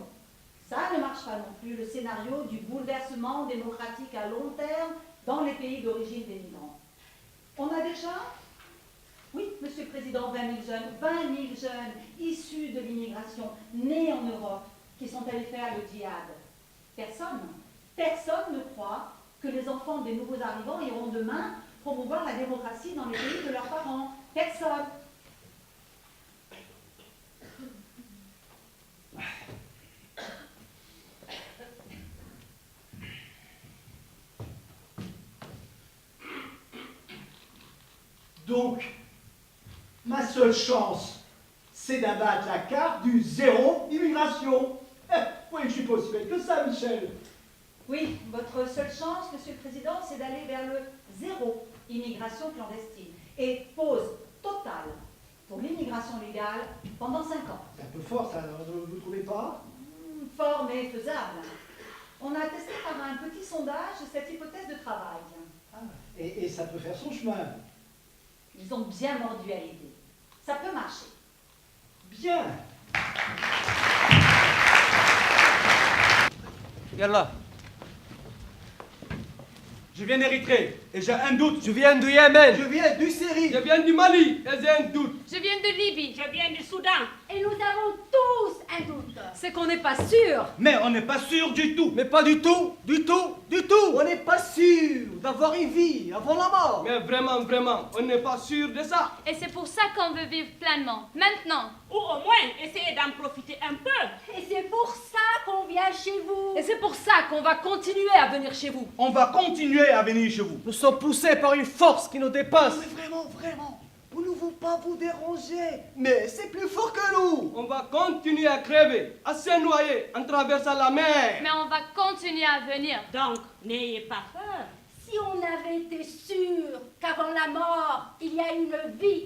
Ça ne marche pas non plus, le scénario du bouleversement démocratique à long terme dans les pays d'origine des migrants. On a déjà, oui, Monsieur le Président, 20 000 jeunes issus de l'immigration, nés en Europe, qui sont allés faire le djihad. Personne ne croit que les enfants des nouveaux arrivants iront demain promouvoir la démocratie dans les pays de leurs parents. Personne. Donc, ma seule chance, c'est d'abattre la carte du zéro immigration. Oui, je suis pas aussi bête que ça, Michel. Oui, votre seule chance, Monsieur le Président, c'est d'aller vers le zéro immigration clandestine et pause totale pour l'immigration légale pendant 5 ans. C'est un peu fort, ça, vous ne trouvez pas? Fort, mais faisable. On a testé par un petit sondage cette hypothèse de travail. Ah, et ça peut faire son chemin. Ils ont bien mordu à l'idée. Ça peut marcher. Bien. Yallah. Je viens d'Érythrée et j'ai un doute. Je viens du Yémen. Je viens du Syrie. Je viens du Mali et j'ai un doute. Je viens de Libye. Je viens du Soudan. Et nous avons tous un doute. C'est qu'on n'est pas sûr. Mais on n'est pas sûr du tout. Mais pas du tout, du tout, du tout. On n'est pas sûr d'avoir une vie avant la mort. Mais vraiment, on n'est pas sûr de ça. Et c'est pour ça qu'on veut vivre pleinement, maintenant. Ou au moins essayer d'en profiter un peu. Et c'est pour ça qu'on vient chez vous. Et c'est pour ça qu'on va continuer à venir chez vous. On va continuer à venir chez vous. Nous sommes poussés par une force qui nous dépasse. Mais vraiment, vous ne voulez pas vous déranger. Mais c'est plus fort que nous. On va continuer à crever, à se noyer en traversant la mer. Mais on va continuer à venir. Donc, n'ayez pas peur. Si on avait été sûr qu'avant la mort, il y a une vie,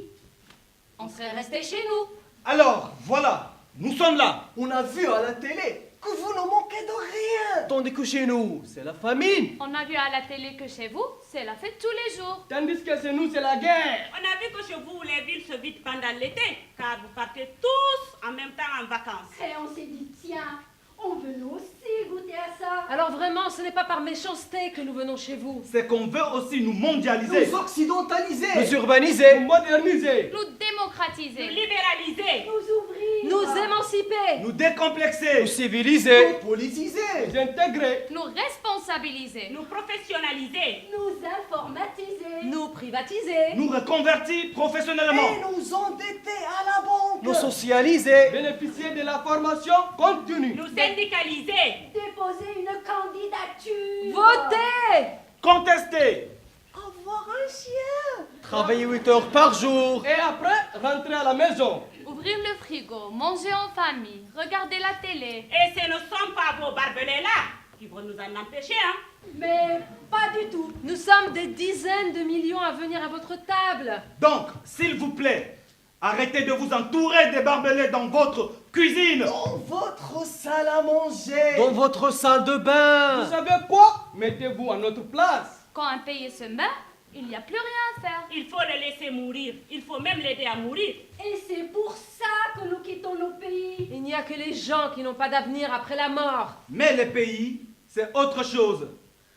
On serait resté chez nous. Alors, voilà, nous sommes là. On a vu à la télé que vous ne manquez de rien. Tandis que chez nous, c'est la famine. On a vu à la télé que chez vous, c'est la fête tous les jours. Tandis que chez nous, c'est la guerre. On a vu que chez vous, les villes se vident pendant l'été, car vous partez tous en même temps en vacances. et on s'est dit, tiens, on veut nous aussi goûter à ça. Alors vraiment, ce n'est pas par méchanceté que nous venons chez vous. C'est qu'on veut aussi nous mondialiser, Nous occidentaliser. Nous urbaniser. nous moderniser, Nous démocratiser. Nous libéraliser. Nous ouvrir. Nous émanciper. nous décomplexer, Nous civiliser. Nous politiser. nous intégrer, Nous responsabiliser. Nous professionnaliser. Nous informatiser. Nous privatiser. nous reconvertir professionnellement, Et nous endetter à la banque. Nous socialiser. bénéficier de la formation continue, Nous syndicaliser. Déposer une candidature. Voter. contester, Avoir un chien. Travailler 8 heures par jour. et après rentrer à la maison. Ouvrir le frigo, manger en famille, regarder la télé. Et ce ne sont pas vos barbelés-là qui vont nous en empêcher, hein. Mais pas du tout. Nous sommes des dizaines de millions à venir à votre table. Donc, s'il vous plaît, arrêtez de vous entourer des barbelés dans votre cuisine. Dans votre salle à manger. Dans votre salle de bain. Vous savez quoi? Mettez-vous à notre place. Quand un pays se meurt, il n'y a plus rien à faire. Il faut le laisser mourir. Il faut même l'aider à mourir. Et c'est pour ça que nous quittons nos pays. Il n'y a que les gens qui n'ont pas d'avenir après la mort. Mais les pays, c'est autre chose.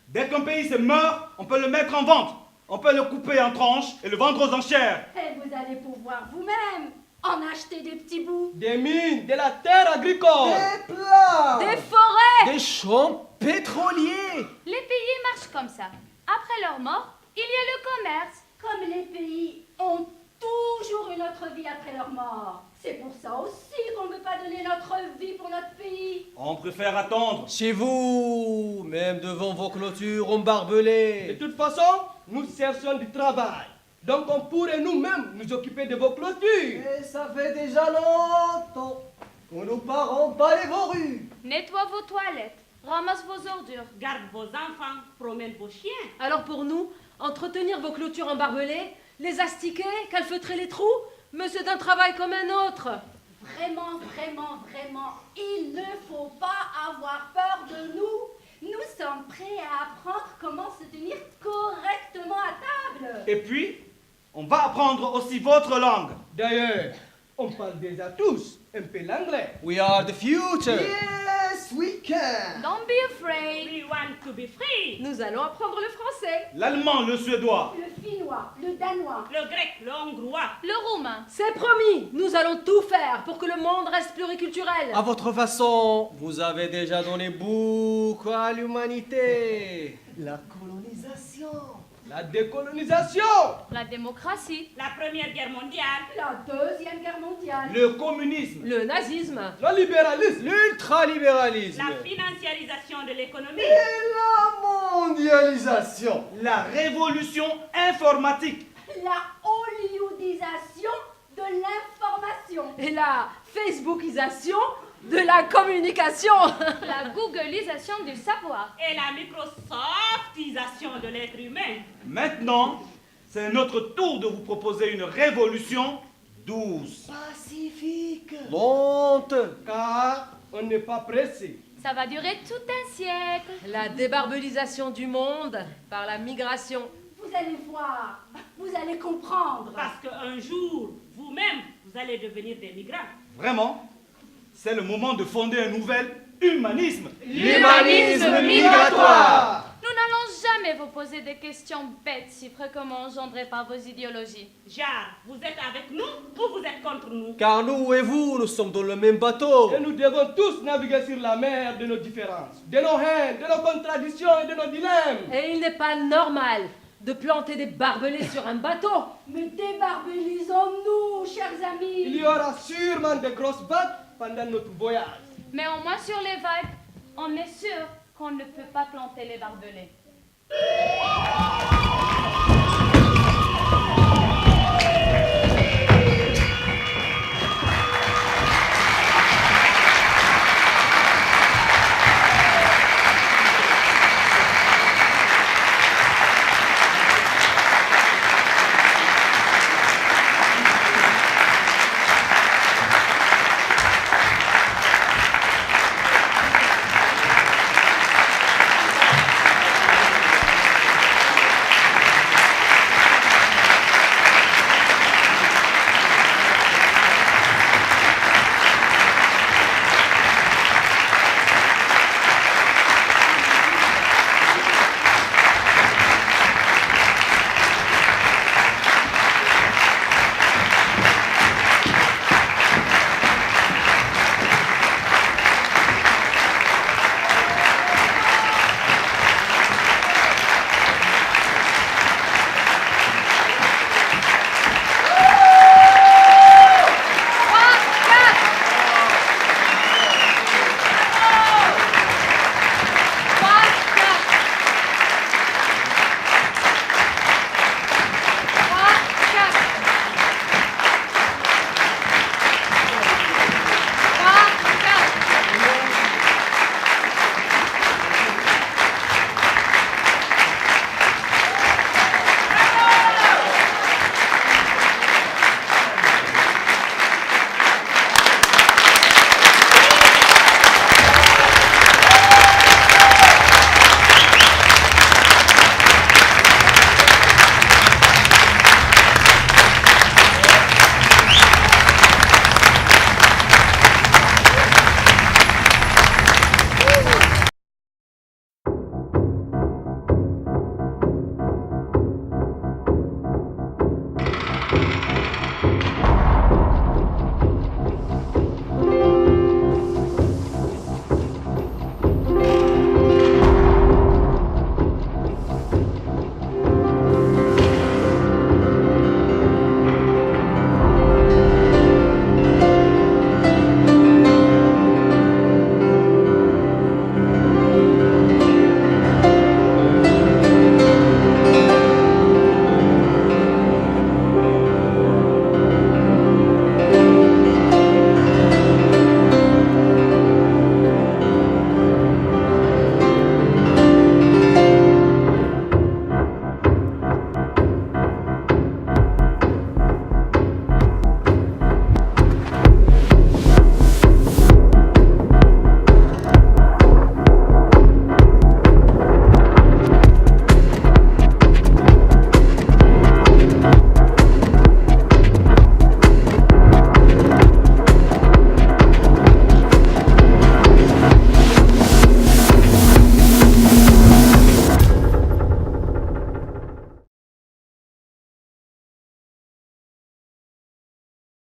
Dès qu'un pays se meurt, on peut le mettre en vente. On peut le couper en tranches et le vendre aux enchères. Et vous allez pouvoir vous-même en acheter des petits bouts. Des mines, de la terre agricole. Des plats. Des forêts. Des champs pétroliers. Les pays marchent comme ça. Après leur mort, il y a le commerce. Comme les pays ont toujours une autre vie après leur mort. C'est pour ça aussi qu'on ne veut pas donner notre vie pour notre pays. On préfère attendre. Chez vous, même devant vos clôtures, on De barbelait. toute façon, nous cherchons du travail. Donc on pourrait nous-mêmes nous occuper de vos clôtures. Et ça fait déjà longtemps que nos parents balaient vos rues. Nettoie vos toilettes, ramasse vos ordures. Garde vos enfants, promène vos chiens. Alors pour nous, entretenir vos clôtures en barbelés, les astiquer, calfeutrer les trous, mais c'est un travail comme un autre. Vraiment, il ne faut pas avoir peur de nous. Nous sommes prêts à apprendre comment se tenir correctement à table. Et puis, on va apprendre aussi votre langue. D'ailleurs, on parle déjà tous un peu l'anglais. We are the future. Yes, we can. Don't be afraid. We want to be free. Nous allons apprendre le français. L'allemand, le suédois. Le finnois, le danois. Le grec, le hongrois. Le roumain. C'est promis, nous allons tout faire pour que le monde reste pluriculturel. À votre façon, vous avez déjà donné beaucoup à l'humanité. La colonisation. La décolonisation. La démocratie. La Première Guerre mondiale. La Deuxième Guerre mondiale. Le communisme. Le nazisme. Le libéralisme. L'ultralibéralisme. La financiarisation de l'économie. Et la mondialisation. La révolution informatique. La hollywoodisation de l'information. Et la facebookisation de la communication. La googlisation du savoir. Et la microsoftisation de l'être humain. Maintenant, c'est notre tour de vous proposer une révolution douce. Pacifique. Lente. Car on n'est pas pressé. Ça va durer tout un siècle. La débarbelisation du monde par la migration. Vous allez voir, vous allez comprendre. Parce qu'un jour, vous-même, vous allez devenir des migrants. Vraiment, c'est le moment de fonder un nouvel humanisme. L'humanisme migratoire. Nous n'allons jamais vous poser des questions bêtes si fréquemment engendrées par vos idéologies. Genre, vous êtes avec nous ou vous êtes contre nous? Car nous et vous, nous sommes dans le même bateau. Et nous devons tous naviguer sur la mer de nos différences, de nos haines, de nos contradictions et de nos dilemmes. Et il n'est pas normal de planter des barbelés sur un bateau. Mais débarbellisons-nous, chers amis. Il y aura sûrement de grosses vagues pendant notre voyage. Mais au moins sur les vagues, on est sûr qu'on ne peut pas planter les barbelés.